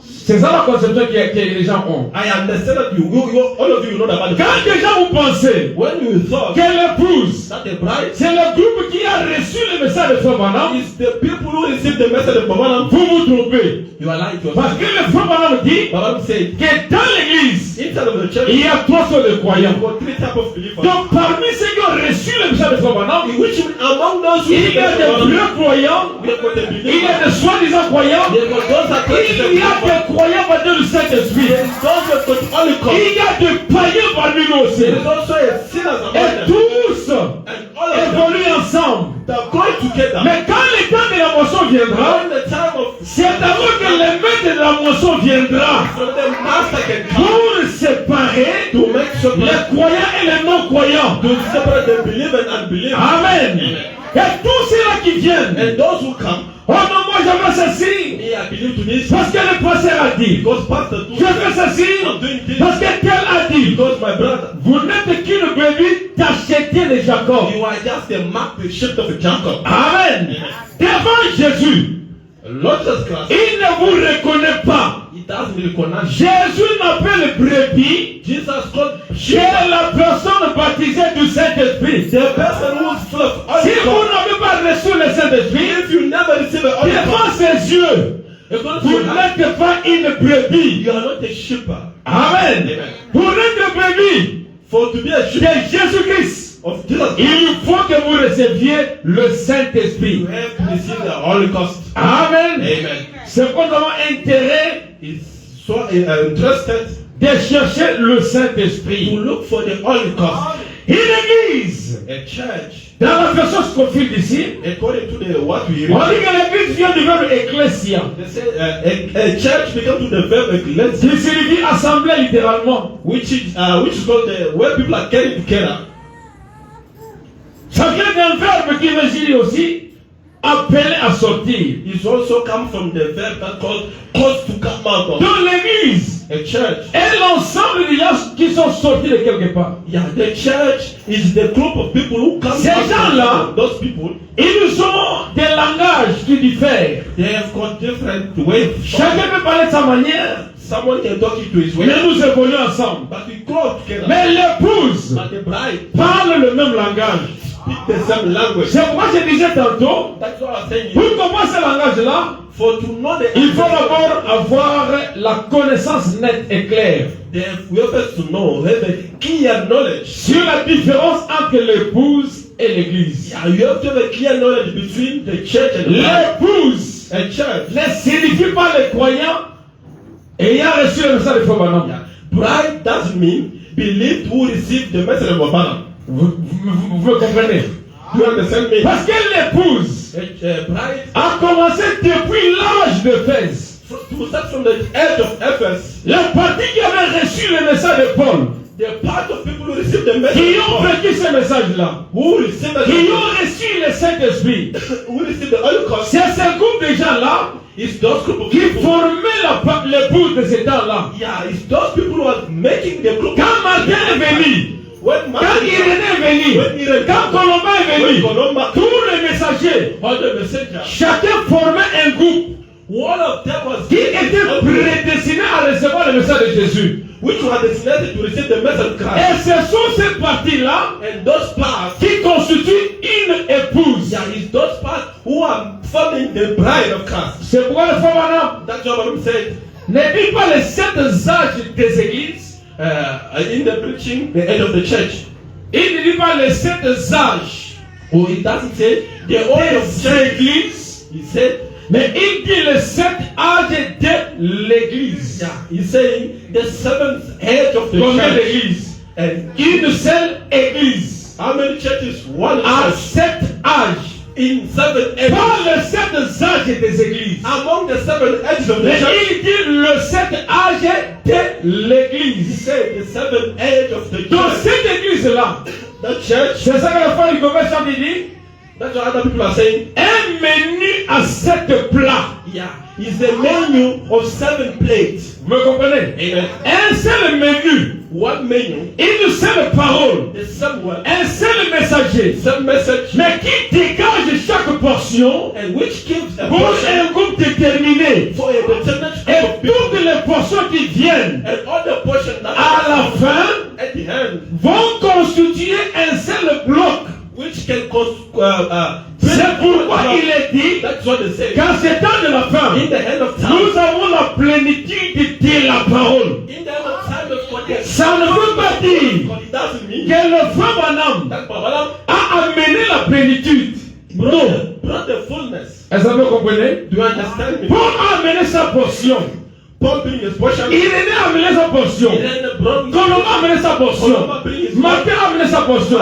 Speaker 2: C'est ça la conception que les gens ont.
Speaker 4: I understand that all of you know about the
Speaker 2: Quand déjà vous pensez
Speaker 4: when you thought
Speaker 2: que l'épouse,
Speaker 4: that the bride
Speaker 2: c'est le groupe qui a reçu le message de Frère Branham,
Speaker 4: is the people who receive the message of Baba,
Speaker 2: vous vous trompez.
Speaker 4: you are lying to
Speaker 2: Parce
Speaker 4: us.
Speaker 2: que le Frère Branham dit
Speaker 4: Baba said,
Speaker 2: que dans l'église,
Speaker 4: inside of the church,
Speaker 2: il y a trois sortes de
Speaker 4: we
Speaker 2: croyants.
Speaker 4: have got three types of believers.
Speaker 2: Donc parmi ceux qui ont reçu le message de Frère Branham,
Speaker 4: In which among those who
Speaker 2: il y a des vrais croyants,
Speaker 4: we have got the
Speaker 2: il y
Speaker 4: believers.
Speaker 2: a des soi-disant croyants,
Speaker 4: We have got those that
Speaker 2: il y a des croyants par Dieu du Saint-Esprit.
Speaker 4: There is those who have got Holy Ghost.
Speaker 2: Il y a des païens parmi nous aussi.
Speaker 4: There is also a sinners among
Speaker 2: Et
Speaker 4: them.
Speaker 2: tous
Speaker 4: And all of them,
Speaker 2: évoluent ensemble.
Speaker 4: they are going together.
Speaker 2: Mais quand le temps de la moisson viendra,
Speaker 4: When the time of
Speaker 2: c'est alors que le maître de la moisson viendra
Speaker 4: from the master can come
Speaker 2: pour séparer
Speaker 4: to make sure
Speaker 2: les croyants et les non-croyants.
Speaker 4: to separate the believer and unbeliever.
Speaker 2: Amen. Et tous ceux-là qui viennent,
Speaker 4: And those who come,
Speaker 2: oh non, moi j'aimerais ceci,
Speaker 4: me, I believe to this
Speaker 2: parce que le pasteur a dit.
Speaker 4: because Pastor
Speaker 2: Je fais ceci,
Speaker 4: I'm doing this
Speaker 2: parce que tel a dit.
Speaker 4: because my brother,
Speaker 2: Vous n'êtes qu'une brebis tachetée de Jacob.
Speaker 4: you are just a mark, the shift of Jacob.
Speaker 2: Amen. Devant Jésus,
Speaker 4: Lord Jesus Christ,
Speaker 2: il ne vous reconnaît pas.
Speaker 4: he doesn't recognize.
Speaker 2: Jésus n'appelle brebis
Speaker 4: Jesus called
Speaker 2: que la personne baptisée du Saint-Esprit.
Speaker 4: the person who is full of
Speaker 2: Si
Speaker 4: Holy
Speaker 2: vous
Speaker 4: Ghost.
Speaker 2: n'avez pas reçu le Saint-Esprit,
Speaker 4: If you never receive the Holy
Speaker 2: devant
Speaker 4: Ghost,
Speaker 2: ses yeux,
Speaker 4: according to
Speaker 2: vous
Speaker 4: your life,
Speaker 2: n'êtes pas une brebis.
Speaker 4: you are not a shepherd.
Speaker 2: Amen. Pour être brebis
Speaker 4: For to be a
Speaker 2: de
Speaker 4: shepherd
Speaker 2: Jésus-Christ,
Speaker 4: of Jesus,
Speaker 2: il faut que vous receviez le
Speaker 4: you
Speaker 2: Saint-Esprit.
Speaker 4: have to receive the Holy Ghost.
Speaker 2: Amen.
Speaker 4: Amen.
Speaker 2: C'est pourquoi nous avons intérêt
Speaker 4: It's so interested
Speaker 2: de chercher le
Speaker 4: to
Speaker 2: Saint-Esprit.
Speaker 4: look for the Holy Ghost.
Speaker 2: Une église,
Speaker 4: A church,
Speaker 2: dans la version Scofield ici,
Speaker 4: according to the what we
Speaker 2: on
Speaker 4: read,
Speaker 2: dit que l'église vient du verbe ecclesia,
Speaker 4: they say a church become to the verb ecclesia,
Speaker 2: qui signifie assemblée littéralement.
Speaker 4: which is called where people are getting together.
Speaker 2: Ça vient d'un verbe qui veut dire aussi appelé à sortir.
Speaker 4: It also come from the verb that called cause to come out of.
Speaker 2: Dans l'église,
Speaker 4: A church.
Speaker 2: et l'ensemble des gens qui sont sortis de quelque part.
Speaker 4: Yeah, the church is the group of people who come
Speaker 2: Ces
Speaker 4: out
Speaker 2: gens-là,
Speaker 4: from those people.
Speaker 2: Ils ont des langages qui diffèrent.
Speaker 4: They have got different ways.
Speaker 2: Chacun peut parler de sa manière,
Speaker 4: Someone can talk it to his way,
Speaker 2: mais nous évoluons ensemble.
Speaker 4: but we grow together.
Speaker 2: Mais l'épouse
Speaker 4: But the bride
Speaker 2: parle le même langage.
Speaker 4: speak the same language.
Speaker 2: C'est pourquoi je disais tantôt,
Speaker 4: That's what I'm saying.
Speaker 2: pour comprendre ce langage-là,
Speaker 4: For to know the
Speaker 2: il faut d'abord avoir la connaissance nette et claire
Speaker 4: we have to know, have a clear knowledge.
Speaker 2: sur la différence entre l'épouse et l'église.
Speaker 4: Yeah, you have to have a clear knowledge between the church and the bride.
Speaker 2: L'épouse
Speaker 4: A church.
Speaker 2: ne signifie pas les croyants ayant reçu le message de Frère Branham.
Speaker 4: Yeah. Bride doesn't mean believed who received the message of Obama.
Speaker 2: Vous me comprenez?
Speaker 4: Do you understand me?
Speaker 2: Parce que l'épouse
Speaker 4: A bride,
Speaker 2: a commencé depuis l'âge de d'Éphèse.
Speaker 4: to start from the age of Ephesus,
Speaker 2: La partie qui avait reçu le message de Paul,
Speaker 4: the part of people who received the message
Speaker 2: qui
Speaker 4: of
Speaker 2: ont
Speaker 4: God,
Speaker 2: vécu ce message-là,
Speaker 4: who received the
Speaker 2: qui ont reçu le Saint-Esprit,
Speaker 4: who received the Holy Ghost,
Speaker 2: c'est ce groupe de gens-là
Speaker 4: is those group of
Speaker 2: qui
Speaker 4: people.
Speaker 2: formaient l'épouse de ces temps-là.
Speaker 4: Yeah, it's those people who are making the group.
Speaker 2: Quand Martin est venu,
Speaker 4: When
Speaker 2: quand
Speaker 4: Martin,
Speaker 2: Irénée est venu, quand Colomba est
Speaker 4: when
Speaker 2: venu,
Speaker 4: Colomba,
Speaker 2: tous les messagers,
Speaker 4: all the messengers,
Speaker 2: chacun formait un groupe
Speaker 4: one of them was
Speaker 2: qui était prédestiné à recevoir le message de Jésus.
Speaker 4: which were destined to receive the message of Christ.
Speaker 2: Et ce sont ces parties-là
Speaker 4: And those parts,
Speaker 2: qui constituent une épouse.
Speaker 4: yeah, it's those parts who are forming the bride of Christ.
Speaker 2: C'est pourquoi le frère Branham
Speaker 4: That's what I'm saying.
Speaker 2: ne dit pas les 7 âges des églises.
Speaker 4: In the preaching, the end of the church.
Speaker 2: Il ne dit pas les 7 âges
Speaker 4: Or it doesn't say the order of
Speaker 2: des
Speaker 4: church.
Speaker 2: églises,
Speaker 4: He said,
Speaker 2: mais il dit les 7 âges de l'église.
Speaker 4: yeah, he's saying the seventh age of the
Speaker 2: Combien
Speaker 4: church.
Speaker 2: d'églises?
Speaker 4: And
Speaker 2: Une seule église
Speaker 4: how many churches? One
Speaker 2: à
Speaker 4: church
Speaker 2: 7 âges.
Speaker 4: in 7 ages.
Speaker 2: Pas les 7 âges des églises.
Speaker 4: Among the 7 ages of the
Speaker 2: Mais
Speaker 4: church,
Speaker 2: il dit le 7 âges de
Speaker 4: he
Speaker 2: l'église.
Speaker 4: said the 7th age of the
Speaker 2: Dans
Speaker 4: church.
Speaker 2: cette église-là,
Speaker 4: The church,
Speaker 2: c'est ça que la femme du commerçant dit,
Speaker 4: that's what other people are saying.
Speaker 2: un menu à 7 plats.
Speaker 4: Yeah, it's a menu of 7 plates.
Speaker 2: Vous me comprenez?
Speaker 4: Amen.
Speaker 2: Un seul menu,
Speaker 4: One menu,
Speaker 2: une seule parole,
Speaker 4: the same word,
Speaker 2: un seul messager,
Speaker 4: same message,
Speaker 2: mais qui dégage chaque portion
Speaker 4: and which gives a
Speaker 2: pour
Speaker 4: portion
Speaker 2: un groupe déterminé.
Speaker 4: for a determined group
Speaker 2: Et
Speaker 4: of people.
Speaker 2: toutes les portions qui viennent
Speaker 4: And all the portion that
Speaker 2: à la fin
Speaker 4: at the end,
Speaker 2: vont constituer un seul bloc.
Speaker 4: which can
Speaker 2: C'est pourquoi il est dit
Speaker 4: That's what they say.
Speaker 2: qu'en ce temps de la fin,
Speaker 4: In the end of time,
Speaker 2: nous avons la plénitude de la parole.
Speaker 4: in the end of time, of God, yes.
Speaker 2: Ça ne veut pas dire
Speaker 4: God, it doesn't mean
Speaker 2: que le frère Branham
Speaker 4: that Baba
Speaker 2: a amené la plénitude. Non.
Speaker 4: brought the fullness.
Speaker 2: Est-ce que vous comprenez?
Speaker 4: Do you understand me?
Speaker 2: Paul a amené sa portion.
Speaker 4: Paul bring his portion.
Speaker 2: Irénée a amené sa portion.
Speaker 4: And then brought
Speaker 2: Colomba a amené sa portion. Martin a amené sa portion.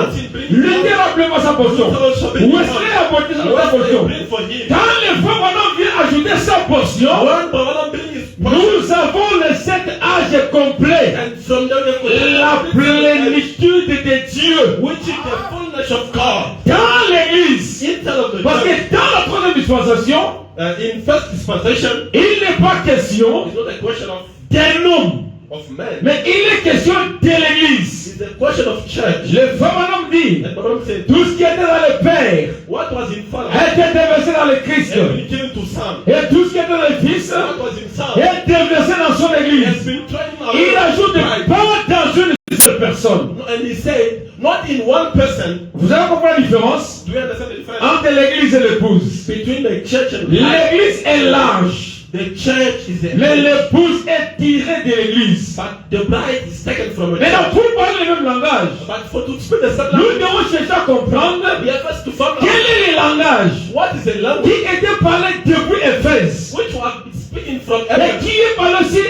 Speaker 2: Luther a amené sa portion. Wesley a amené sa portion.
Speaker 4: bring for him.
Speaker 2: Quand le frère Branham vient ajouter sa portion,
Speaker 4: When Baba bring his portion,
Speaker 2: nous avons les 7 âges complets.
Speaker 4: and from there
Speaker 2: La plénitude de Dieu
Speaker 4: which is the fullness of God.
Speaker 2: dans l'église.
Speaker 4: Instead of the
Speaker 2: Parce
Speaker 4: church.
Speaker 2: que dans la troisième dispensation,
Speaker 4: In first dispensation,
Speaker 2: il n'est pas question
Speaker 4: it's not a question
Speaker 2: d'un homme,
Speaker 4: of men.
Speaker 2: mais il est question de l'église.
Speaker 4: It's a question of church.
Speaker 2: Le frère Branham dit,
Speaker 4: And Baba said,
Speaker 2: tout ce qui était dans le Père
Speaker 4: what was in Father,
Speaker 2: est déversé dans le Christ.
Speaker 4: has been given to Son.
Speaker 2: Et tout ce qui était dans le Fils
Speaker 4: What was in Son,
Speaker 2: est déversé dans son
Speaker 4: has
Speaker 2: église.
Speaker 4: been trained out.
Speaker 2: Il ajoute pas dans une seule personne.
Speaker 4: And he said, not in one person.
Speaker 2: Vous avez compris la différence
Speaker 4: Do you understand the difference
Speaker 2: entre l'église et l'épouse?
Speaker 4: between the church and the bride?
Speaker 2: L'église est large,
Speaker 4: The church is the
Speaker 2: mais l'épouse est tirée de l'église.
Speaker 4: but the bride is taken from a
Speaker 2: Maintenant,
Speaker 4: church.
Speaker 2: pour parler le même langage,
Speaker 4: But for to speak the same
Speaker 2: nous
Speaker 4: language,
Speaker 2: devons chercher à comprendre
Speaker 4: we have first to find
Speaker 2: quel
Speaker 4: out
Speaker 2: est le langage
Speaker 4: what is the
Speaker 2: qui
Speaker 4: language
Speaker 2: était parlé depuis Éphèse,
Speaker 4: which was speaking from
Speaker 2: mais
Speaker 4: Ephesus,
Speaker 2: qui est parlé aussi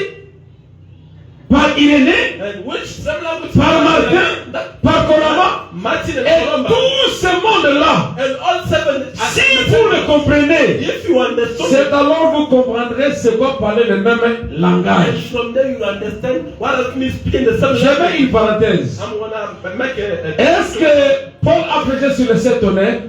Speaker 2: par Irénée,
Speaker 4: and which same language
Speaker 2: par Martin, par Colomba,
Speaker 4: Martin and
Speaker 2: et
Speaker 4: Columba,
Speaker 2: tout ce monde-là.
Speaker 4: and all seven.
Speaker 2: Si vous le comprenez,
Speaker 4: If you understand,
Speaker 2: c'est alors vous comprendrez ce qu'on parler le même
Speaker 4: and
Speaker 2: langage.
Speaker 4: from there you understand what it means speaking the same
Speaker 2: Je mets
Speaker 4: language.
Speaker 2: une parenthèse.
Speaker 4: I'm gonna make a
Speaker 2: Est-ce que Paul a prêché sur les 7 tonnerres?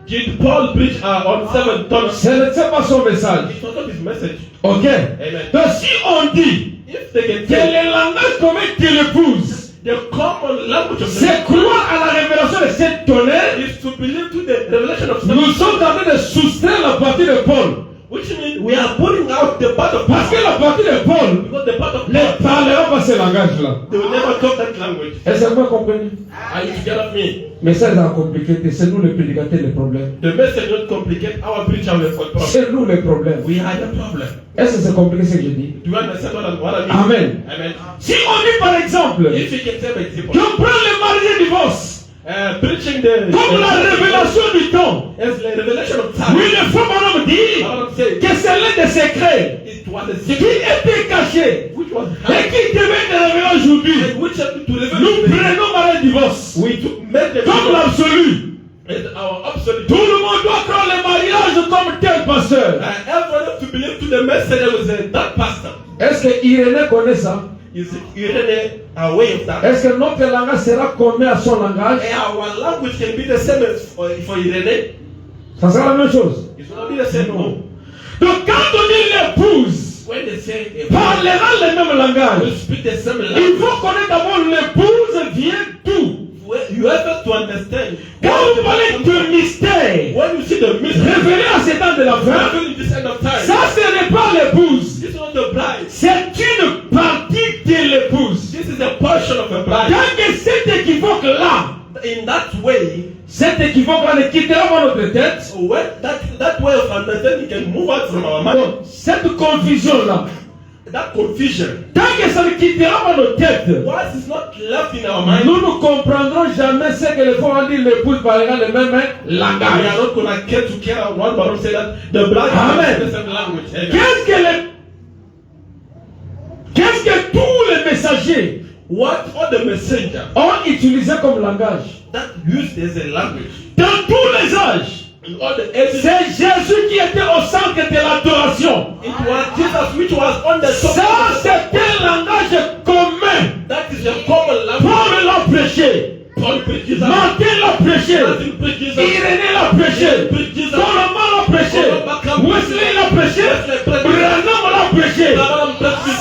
Speaker 4: Did Paul preach on 7 tons?
Speaker 2: Ce n'est pas son message.
Speaker 4: It was not his message.
Speaker 2: Ok.
Speaker 4: Amen.
Speaker 2: Donc si on dit
Speaker 4: If they can
Speaker 2: que
Speaker 4: say
Speaker 2: les langages communs qu'il épouse,
Speaker 4: the common language of
Speaker 2: c'est croire à la révélation de 7 tonnerres,
Speaker 4: is to believe to the revelation of
Speaker 2: nous
Speaker 4: seven,
Speaker 2: sommes en train de soustraire la partie de Paul.
Speaker 4: which means we are putting out the part of
Speaker 2: Parce que la partie de Paul
Speaker 4: because the part of
Speaker 2: ne parlera pas ce langage-là.
Speaker 4: they will never talk that language.
Speaker 2: Est-ce que vous comprenez?
Speaker 4: Are you together with me?
Speaker 2: Mais ça, c'est compliqué. C'est nous les prédicateurs les problèmes.
Speaker 4: The message not complicated. Our preacher will have problem.
Speaker 2: C'est nous les problèmes.
Speaker 4: We had a problem.
Speaker 2: Est-ce que c'est compliqué ce que je dis?
Speaker 4: Do you understand what I mean?
Speaker 2: Amen.
Speaker 4: Amen.
Speaker 2: Si on dit par exemple,
Speaker 4: If you can say by example,
Speaker 2: qu'on prend le mariage et divorce
Speaker 4: preaching the
Speaker 2: comme la révélation du temps.
Speaker 4: as the revelation of time.
Speaker 2: Oui, le faux bonhomme dit
Speaker 4: What I'm saying,
Speaker 2: que c'est l'un des secrets
Speaker 4: it was a
Speaker 2: qui
Speaker 4: secret
Speaker 2: était caché
Speaker 4: which was
Speaker 2: et
Speaker 4: hidden,
Speaker 2: qui devait être révélé aujourd'hui.
Speaker 4: and which had to reveal
Speaker 2: Nous
Speaker 4: today.
Speaker 2: prenons mariage et divorce
Speaker 4: We took made the
Speaker 2: comme l'absolu.
Speaker 4: as our absolute.
Speaker 2: Tout le monde doit croire le mariage comme tel pasteur.
Speaker 4: Everyone to believe to the message that was that pastor.
Speaker 2: Est-ce que Irénée connaît ça?
Speaker 4: Is really aware of that?
Speaker 2: Est-ce que notre langage sera commun à son langage?
Speaker 4: And our language can be the same as for Irene.
Speaker 2: Ça sera la même chose.
Speaker 4: It will not be the same. No.
Speaker 2: Donc quand on dit l'épouse
Speaker 4: When they say
Speaker 2: parlera le même
Speaker 4: will
Speaker 2: langage,
Speaker 4: speak the same
Speaker 2: il
Speaker 4: language,
Speaker 2: faut connaître d'abord l'épouse vient d'où.
Speaker 4: you have to understand.
Speaker 2: Quand vous parlez de mystère
Speaker 4: When you see the mystery,
Speaker 2: révélé à cet temps de la fin,
Speaker 4: in this end of time,
Speaker 2: ça ce n'est pas l'épouse,
Speaker 4: this is not the bride.
Speaker 2: c'est une partie de l'épouse.
Speaker 4: This is a portion of a bride.
Speaker 2: Tant que cet équivoque-là,
Speaker 4: In that way,
Speaker 2: cet équivoque-là ne quittera pas notre tête,
Speaker 4: when that way of understanding can move out from our mind.
Speaker 2: donc cette confusion-là,
Speaker 4: That confusion,
Speaker 2: tant que ça ne quittera pas nos têtes,
Speaker 4: once it's not left in our mind,
Speaker 2: nous ne comprendrons jamais ce que les femmes ont dit, l'épouse parlera le même
Speaker 4: we
Speaker 2: langage.
Speaker 4: are not going to care to care what Baruch said that the bride
Speaker 2: Amen.
Speaker 4: has the same language. Amen.
Speaker 2: Qu'est-ce que tous les messagers
Speaker 4: What all the messengers
Speaker 2: ont utilisé comme langage
Speaker 4: that used as a language
Speaker 2: dans tous les âges?
Speaker 4: in all the ages,
Speaker 2: C'est Jésus qui était au centre de l'adoration.
Speaker 4: it was Jesus which was on the top.
Speaker 2: Ça, c'est un langage commun.
Speaker 4: That is a common language.
Speaker 2: Paul l'a prêché.
Speaker 4: Paul preached Jesus.
Speaker 2: Martin l'a prêché.
Speaker 4: Martin preached Jesus.
Speaker 2: Irénée l'a prêché. Solomon l'a prêché. Wesley l'a prêché. Branham l'a prêché.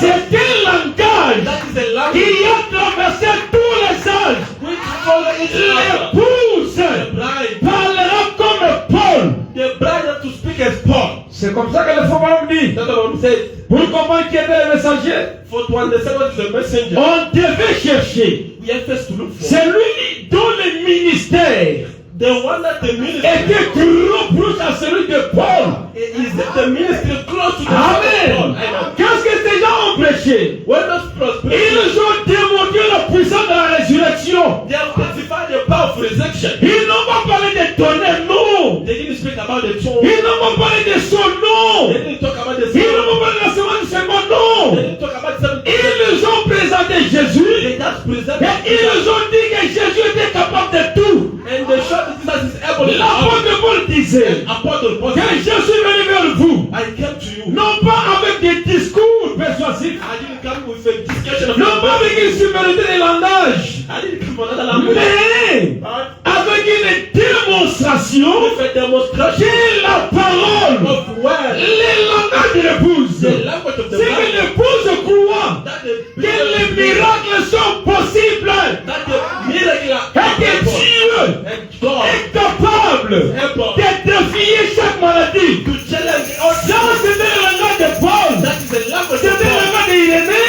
Speaker 2: C'est un langage
Speaker 4: That is a language
Speaker 2: qui a traversé tous les âges.
Speaker 4: which follow each other.
Speaker 2: L'épouse
Speaker 4: The bride,
Speaker 2: parlera comme Paul.
Speaker 4: the bride have to speak as Paul.
Speaker 2: C'est comme ça que le faux bonhomme dit.
Speaker 4: That's what I'm saying.
Speaker 2: Pour comprendre qui était le messager,
Speaker 4: For to understand what is a messenger,
Speaker 2: on devait chercher
Speaker 4: we have first to look for
Speaker 2: celui dont le ministère
Speaker 4: the one that the ministry
Speaker 2: était trop proche à celui de Paul.
Speaker 4: is the ministry close to the
Speaker 2: Amen.
Speaker 4: Paul. Amen.
Speaker 2: Qu'est-ce que ces gens ont prêché?
Speaker 4: When those prosperity,
Speaker 2: Ils ont démontré la puissance de la résurrection.
Speaker 4: they have testified the power of resurrection.
Speaker 2: Ils n'ont pas parlé de tonnerre, non.
Speaker 4: They didn't speak about the tomb.
Speaker 2: Ils n'ont pas parlé de son
Speaker 4: They
Speaker 2: nom.
Speaker 4: didn't talk about the
Speaker 2: Ils
Speaker 4: sin.
Speaker 2: n'ont pas parlé de la semence du second
Speaker 4: They
Speaker 2: nom.
Speaker 4: didn't talk about seven.
Speaker 2: Ils ont présenté
Speaker 4: They
Speaker 2: Jésus
Speaker 4: just presented
Speaker 2: et ils ont dit que Jésus était capable de tout.
Speaker 4: and they showed that Jesus is able to
Speaker 2: L'apôtre Paul disait
Speaker 4: Apostle Paul
Speaker 2: que
Speaker 4: said,
Speaker 2: je suis venu vers vous,
Speaker 4: I came to you.
Speaker 2: non pas avec des discours persuasifs,
Speaker 4: I didn't come with a discussion of
Speaker 2: non pas avec une supériorité de langage,
Speaker 4: I didn't come with another language.
Speaker 2: mais
Speaker 4: But
Speaker 2: avec une démonstration
Speaker 4: with a demonstration
Speaker 2: de la parole,
Speaker 4: of word,
Speaker 2: les langages de l'épouse.
Speaker 4: the language of the
Speaker 2: C'est que
Speaker 4: Bible,
Speaker 2: l'épouse croit
Speaker 4: that the
Speaker 2: que les miracles sont possibles
Speaker 4: that the miracle
Speaker 2: et que Dieu
Speaker 4: and God
Speaker 2: est capable
Speaker 4: able
Speaker 2: de défier chaque maladie.
Speaker 4: to challenge all
Speaker 2: Ça, c'était le langage de Paul.
Speaker 4: that is the language
Speaker 2: C'était
Speaker 4: of
Speaker 2: le
Speaker 4: God.
Speaker 2: langage d'Irénée,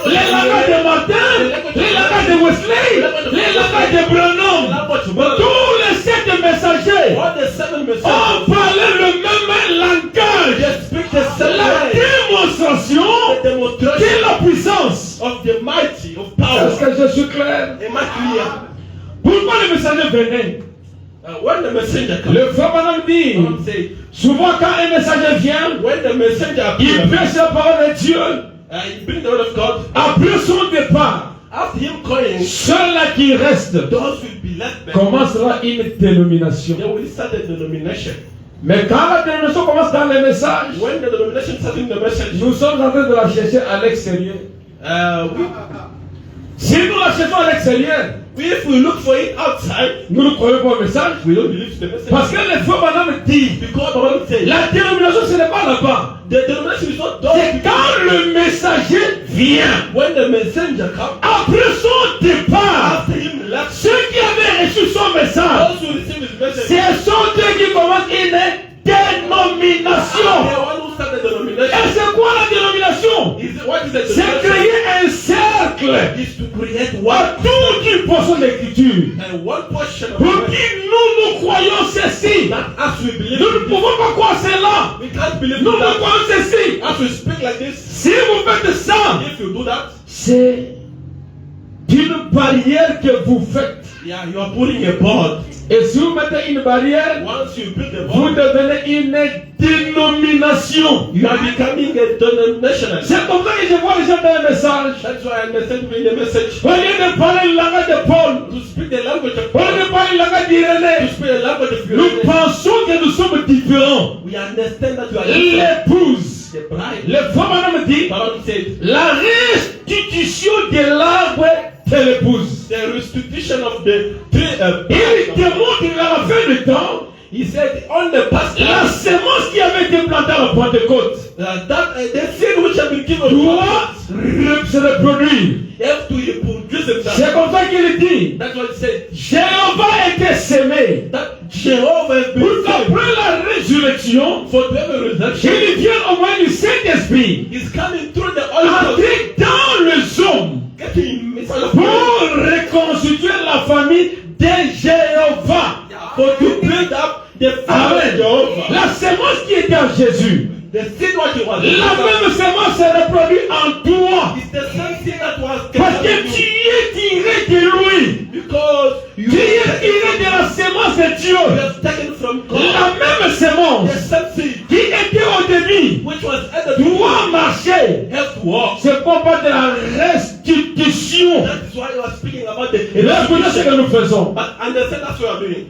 Speaker 2: les langages de Martin, les langages de Wesley, les langages de Branham. Tous les 7 messagers
Speaker 4: All the seven
Speaker 2: ont
Speaker 4: messengers
Speaker 2: parlé le même langage.
Speaker 4: they speak the same
Speaker 2: La
Speaker 4: language.
Speaker 2: démonstration
Speaker 4: The
Speaker 2: de
Speaker 4: demonstration
Speaker 2: la puissance.
Speaker 4: of the mighty of
Speaker 2: Est-ce
Speaker 4: power.
Speaker 2: que je suis clair?
Speaker 4: Am I clear?
Speaker 2: Pourquoi le messager venait?
Speaker 4: When the messenger comes,
Speaker 2: Le frère Branham dit,
Speaker 4: I'm saying,
Speaker 2: souvent quand un messager vient,
Speaker 4: when the messenger
Speaker 2: il
Speaker 4: appears,
Speaker 2: prêche la parole de Dieu.
Speaker 4: You bring the word of God.
Speaker 2: Après son départ,
Speaker 4: After him going,
Speaker 2: ceux-là qui restent
Speaker 4: those will be left back.
Speaker 2: commencera une dénomination.
Speaker 4: They will start a denomination.
Speaker 2: Mais quand la dénomination commence dans les messages,
Speaker 4: When the denomination starts in the message,
Speaker 2: nous sommes en train de la chercher à l'extérieur. Si nous la cherchons à l'extérieur,
Speaker 4: if we look for it outside,
Speaker 2: nous ne croyons pas au message.
Speaker 4: we don't believe the message.
Speaker 2: Parce que les frères madame disent,
Speaker 4: Because the Bible says,
Speaker 2: la dénomination ce n'est pas là-bas.
Speaker 4: the denomination is not
Speaker 2: C'est
Speaker 4: done.
Speaker 2: quand le messager vient.
Speaker 4: When the messenger comes,
Speaker 2: Après son départ,
Speaker 4: after him left,
Speaker 2: ceux qui avaient reçu son message,
Speaker 4: those who receive his message,
Speaker 2: ce sont eux qui commencent une dénomination.
Speaker 4: they are one who start the denomination.
Speaker 2: Et c'est quoi la dénomination?
Speaker 4: What is the
Speaker 2: C'est
Speaker 4: denomination?
Speaker 2: créer un cercle
Speaker 4: Is to create one
Speaker 2: autour d'une portion d'écriture.
Speaker 4: and one portion of
Speaker 2: Pour
Speaker 4: the
Speaker 2: qui nous croyons ceci.
Speaker 4: that as we believe
Speaker 2: Nous ne
Speaker 4: in
Speaker 2: pouvons pas croire cela.
Speaker 4: this, we can't believe
Speaker 2: Nous
Speaker 4: in
Speaker 2: ne
Speaker 4: that.
Speaker 2: croyons ceci.
Speaker 4: As we speak like this,
Speaker 2: Si vous faites ça,
Speaker 4: if you do that,
Speaker 2: c'est une barrière que vous faites.
Speaker 4: yeah, you are putting a board.
Speaker 2: Et si vous mettez une barrière,
Speaker 4: Once you build the
Speaker 2: vous
Speaker 4: board,
Speaker 2: devenez une dénomination.
Speaker 4: you are becoming a denominational.
Speaker 2: C'est comme ça que je vois les gens dans les messages.
Speaker 4: That's why I understand in the message.
Speaker 2: Au lieu de parler le langage de Paul,
Speaker 4: To speak the language of
Speaker 2: au lieu
Speaker 4: God,
Speaker 2: de parler le langage
Speaker 4: to
Speaker 2: d'Irénée,
Speaker 4: speak the language of
Speaker 2: nous
Speaker 4: humanity,
Speaker 2: pensons que nous sommes différents.
Speaker 4: we understand that you are different.
Speaker 2: L'épouse,
Speaker 4: The bride.
Speaker 2: le frère madame dit,
Speaker 4: Bible said,
Speaker 2: la restitution de l'arbre de l'épouse.
Speaker 4: the restitution of the tree.
Speaker 2: Il démontre à la fin du temps,
Speaker 4: He said on the past
Speaker 2: la sémence qui avait été plantée à la Pentecôte
Speaker 4: that the seed which have been given to
Speaker 2: doit
Speaker 4: us
Speaker 2: se reproduire.
Speaker 4: have to reproduce
Speaker 2: C'est
Speaker 4: itself.
Speaker 2: comme ça qu'il dit.
Speaker 4: That's what he said.
Speaker 2: Jéhovah était sémé.
Speaker 4: That Jehovah has
Speaker 2: Pour
Speaker 4: been saved.
Speaker 2: qu'après la résurrection,
Speaker 4: For to have a resurrection,
Speaker 2: il vienne au moins du Saint-Esprit
Speaker 4: he's coming through the altar,
Speaker 2: entrer dans les hommes
Speaker 4: getting inside of man.
Speaker 2: pour reconstituer la famille de Jéhovah.
Speaker 4: For to build up the family
Speaker 2: Amen.
Speaker 4: of Jehovah.
Speaker 2: La sémence qui était en Jésus,
Speaker 4: The seed what he was.
Speaker 2: la même sémence se reproduit en toi.
Speaker 4: It's the same seed that was
Speaker 2: Parce que
Speaker 4: given to
Speaker 2: tu
Speaker 4: you.
Speaker 2: es tiré de lui.
Speaker 4: Because you
Speaker 2: Tu es tiré de la sémence de Dieu.
Speaker 4: have taken from God
Speaker 2: La même
Speaker 4: the
Speaker 2: sémence
Speaker 4: same seed
Speaker 2: qui était au début
Speaker 4: which was at the
Speaker 2: doit marcher.
Speaker 4: have to walk.
Speaker 2: C'est pour pas de la restitution.
Speaker 4: That is why I was speaking about the
Speaker 2: Et là, voilà ce que nous faisons.
Speaker 4: But understand that's what I'm doing.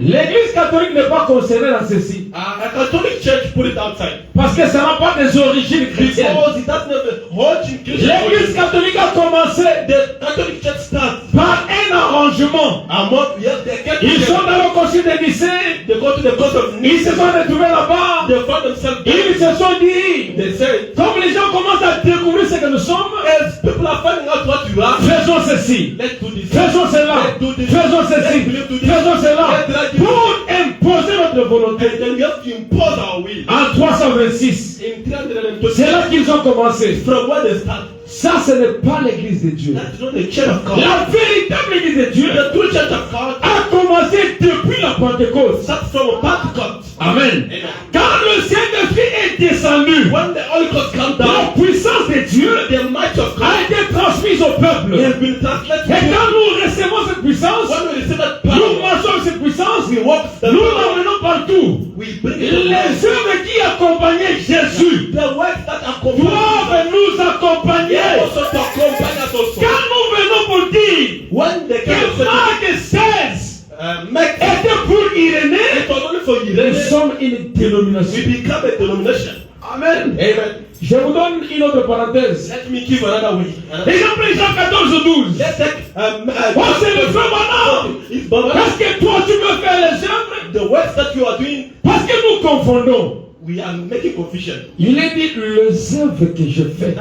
Speaker 2: L'église catholique n'est pas concernée dans ceci.
Speaker 4: A Catholic church put it outside.
Speaker 2: Parce que ça n'a pas des origines chrétiennes.
Speaker 4: Because it doesn't have a whole Christian.
Speaker 2: L'église catholique a commencé
Speaker 4: The Catholic church starts
Speaker 2: par un arrangement.
Speaker 4: among the Catholic
Speaker 2: Ils sont
Speaker 4: church.
Speaker 2: dans le concile de Nicée.
Speaker 4: They go to the court of
Speaker 2: Ils se
Speaker 4: Nice.
Speaker 2: sont retrouvés là-bas.
Speaker 4: They found themselves there.
Speaker 2: Ils se sont dit,
Speaker 4: They said,
Speaker 2: comme les gens commencent à découvrir ce que nous sommes,
Speaker 4: as people are finding out what you are,
Speaker 2: faisons ceci,
Speaker 4: let's do this.
Speaker 2: faisons cela,
Speaker 4: Let's do this.
Speaker 2: faisons ceci,
Speaker 4: Let's believe to this.
Speaker 2: faisons cela,
Speaker 4: Let's do this.
Speaker 2: pour imposer notre volonté.
Speaker 4: And then we have to impose our will.
Speaker 2: En 326,
Speaker 4: In 320,
Speaker 2: c'est là qu'ils ont commencé.
Speaker 4: from where they start.
Speaker 2: Ça, ce n'est pas l'église de Dieu.
Speaker 4: That's not the church of God.
Speaker 2: La véritable église de Dieu
Speaker 4: The true church of God
Speaker 2: a commencé depuis la Pentecôte.
Speaker 4: starts from Pentecost.
Speaker 2: Amen. Quand le Saint-Esprit est descendu,
Speaker 4: When the Holy Ghost comes
Speaker 2: la
Speaker 4: down,
Speaker 2: puissance de Dieu
Speaker 4: the might of God
Speaker 2: a été transmise au peuple.
Speaker 4: has been translated.
Speaker 2: Et quand nous recevons cette puissance,
Speaker 4: When we receive that
Speaker 2: nous
Speaker 4: power,
Speaker 2: marchons cette puissance,
Speaker 4: we walk the
Speaker 2: nous
Speaker 4: power.
Speaker 2: l'emmenons partout.
Speaker 4: We bring it
Speaker 2: Les œuvres qui accompagnaient Jésus
Speaker 4: the words that accompany
Speaker 2: doivent nous accompagner.
Speaker 4: also to accompany us also.
Speaker 2: Quand nous venons pour dire
Speaker 4: When the
Speaker 2: que
Speaker 4: king
Speaker 2: Marc 16
Speaker 4: make
Speaker 2: était pour Irénée,
Speaker 4: it was only for
Speaker 2: nous
Speaker 4: Irene,
Speaker 2: sommes une dénomination.
Speaker 4: we become a denomination.
Speaker 2: Amen.
Speaker 4: Amen.
Speaker 2: Je vous donne une autre parenthèse.
Speaker 4: Let me give another way.
Speaker 2: Exemple Jean 14, 12.
Speaker 4: Let's take
Speaker 2: Oh, c'est le frère Manon.
Speaker 4: It's Baba.
Speaker 2: Parce que toi, tu veux faire les œuvres.
Speaker 4: The words that you are doing,
Speaker 2: Parce que nous confondons.
Speaker 4: we are making confusion.
Speaker 2: Il est dit, les œuvres que je fais,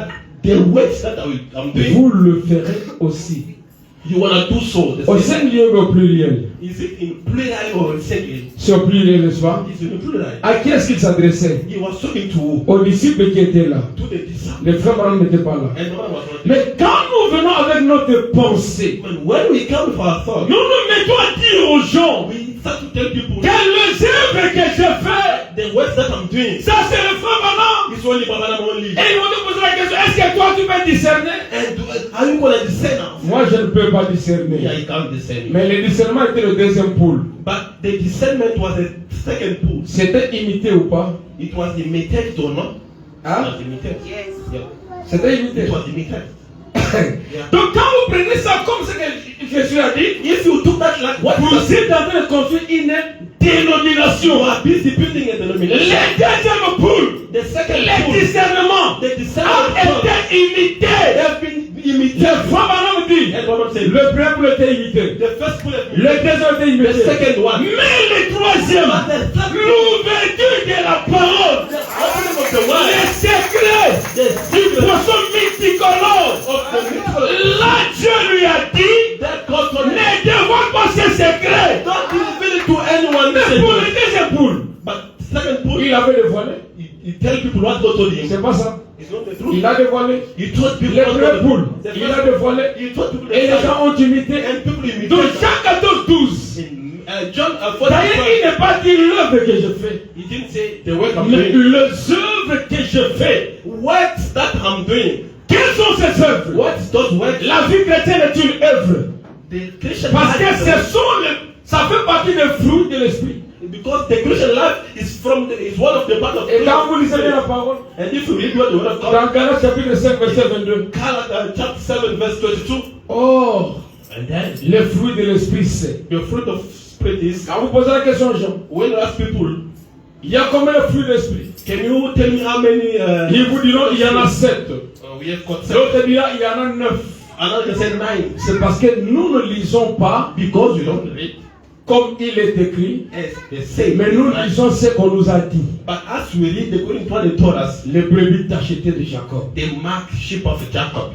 Speaker 4: The words that I'm doing,
Speaker 2: vous le ferez aussi.
Speaker 4: you want to do so. The
Speaker 2: Au
Speaker 4: same.
Speaker 2: singulier ou au pluriel?
Speaker 4: Is it in plural or in singular?
Speaker 2: C'est au pluriel, n'est-ce pas?
Speaker 4: It's in plural.
Speaker 2: À qui est-ce qu'il s'adressait?
Speaker 4: He was talking to
Speaker 2: Aux disciples qui étaient là.
Speaker 4: the disciples.
Speaker 2: Les frères Branham n'étaient pas là.
Speaker 4: And the man was not.
Speaker 2: Mais quand nous venons avec notre pensée,
Speaker 4: But when we come with our thought,
Speaker 2: nous nous mettons à dire aux gens
Speaker 4: we start to tell people
Speaker 2: que les œuvres que je fais,
Speaker 4: the words that I'm doing.
Speaker 2: ça c'est le frère Branham.
Speaker 4: It's only Baba only.
Speaker 2: Et ils vont te poser la question, est-ce que toi tu peux discerner?
Speaker 4: And are you going to discern now?
Speaker 2: Moi je ne peux pas
Speaker 4: Yeah,
Speaker 2: discerner.
Speaker 4: you can't discern.
Speaker 2: Mais le discernement était le deuxième pôle.
Speaker 4: But the discernment was the second pool.
Speaker 2: C'était imité ou pas?
Speaker 4: It was imitated or not.
Speaker 2: Hein?
Speaker 4: Not limited.
Speaker 5: Yes.
Speaker 4: Yeah.
Speaker 2: C'était imité.
Speaker 4: It was limited.
Speaker 2: Donc quand vous prenez ça comme ce que Jésus a dit,
Speaker 4: If you took that like what
Speaker 2: vous êtes en train de construire une dénomination.
Speaker 4: you are busy building a denomination.
Speaker 2: Les deuxièmes poules,
Speaker 4: The second
Speaker 2: les
Speaker 4: pool,
Speaker 2: discernements
Speaker 4: the
Speaker 2: ont
Speaker 4: discernment
Speaker 2: été imités.
Speaker 4: they have been imitated.
Speaker 2: Le fois maintenant dit,
Speaker 4: And what I'm saying,
Speaker 2: le premier poule était imité.
Speaker 4: the first pool have
Speaker 2: Le
Speaker 4: been
Speaker 2: deuxième était
Speaker 4: the
Speaker 2: imité.
Speaker 4: second one.
Speaker 2: Mais le troisième, l'ouverture de la parole,
Speaker 4: The opening of the word,
Speaker 2: les secrets
Speaker 4: the
Speaker 2: du
Speaker 4: secret
Speaker 2: poisson mythicolore.
Speaker 4: of the mythology.
Speaker 2: Là, Dieu lui a dit,
Speaker 4: That God told me,
Speaker 2: ne dévoile pas ces secrets.
Speaker 4: don't reveal it to anyone.
Speaker 2: Mais pour le deuxième poule,
Speaker 4: But second pool,
Speaker 2: il avait dévoilé.
Speaker 4: he tell people what God told him.
Speaker 2: C'est pas ça.
Speaker 4: It's not the truth.
Speaker 2: Il a dévoilé.
Speaker 4: He told people
Speaker 2: Les
Speaker 4: what
Speaker 2: vraies
Speaker 4: God
Speaker 2: poules,
Speaker 4: told
Speaker 2: il a dévoilé.
Speaker 4: He told people
Speaker 2: Et les
Speaker 4: the
Speaker 2: gens ont imité.
Speaker 4: and people imitated.
Speaker 2: Donc, Jean 14, 12.
Speaker 4: In John 14,
Speaker 2: D'ailleurs, il n'est pas dit l'œuvre que je fais,
Speaker 4: he didn't say the work I'm
Speaker 2: mais
Speaker 4: doing.
Speaker 2: les œuvres que je fais.
Speaker 4: Works that I'm doing.
Speaker 2: Quelles sont ces œuvres?
Speaker 4: What's those works?
Speaker 2: La vie chrétienne est une œuvre.
Speaker 4: The Christian
Speaker 2: Parce que
Speaker 4: life,
Speaker 2: ça fait partie des fruits de l'esprit.
Speaker 4: because the Christian life is is one of the part of
Speaker 2: Et quand vous lisez bien la parole,
Speaker 4: And if you read what the word of God,
Speaker 2: dans Galates chapitre 5, verset 22.
Speaker 4: Chapter 7, verse 22,
Speaker 2: Oh,
Speaker 4: and then
Speaker 2: les fruits de l'esprit, c'est.
Speaker 4: the fruit of spirit is,
Speaker 2: Quand vous posez la question aux gens,
Speaker 4: when you ask people,
Speaker 2: il y a combien de fruits de l'esprit?
Speaker 4: can you tell me how many?
Speaker 2: Ils vous diront il y en a 7.
Speaker 4: We have got 7.
Speaker 2: L'autre dira il y en a 9.
Speaker 4: Another said 9.
Speaker 2: C'est parce que nous ne lisons pas
Speaker 4: Because you don't read
Speaker 2: comme il est écrit,
Speaker 4: as they say.
Speaker 2: mais nous lisons ce qu'on nous a dit.
Speaker 4: But as we read the Corinthians, what they told us,
Speaker 2: Les brebis tachetées de Jacob.
Speaker 4: the marked sheep of Jacob.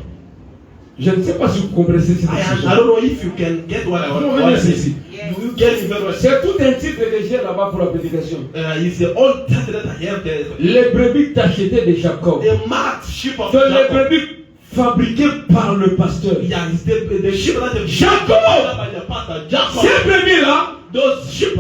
Speaker 2: Je ne sais pas si vous comprenez cette
Speaker 4: I
Speaker 2: expression.
Speaker 4: don't know if you can get what I
Speaker 2: Vous
Speaker 4: want
Speaker 2: venez
Speaker 4: to say.
Speaker 2: ici.
Speaker 4: Do you get it very well?
Speaker 2: C'est tout un titre que j'ai là-bas pour la prédication.
Speaker 4: It's the Old Testament that I have there.
Speaker 2: Les brebis tachetées de Jacob.
Speaker 4: The marked sheep of
Speaker 2: Donc les
Speaker 4: Jacob.
Speaker 2: brebis fabriquées par le pasteur.
Speaker 4: Yeah, it's the sheep that have
Speaker 2: Jacob!
Speaker 4: by the pastor. Jacob.
Speaker 2: Ces brebis-là
Speaker 4: Those sheep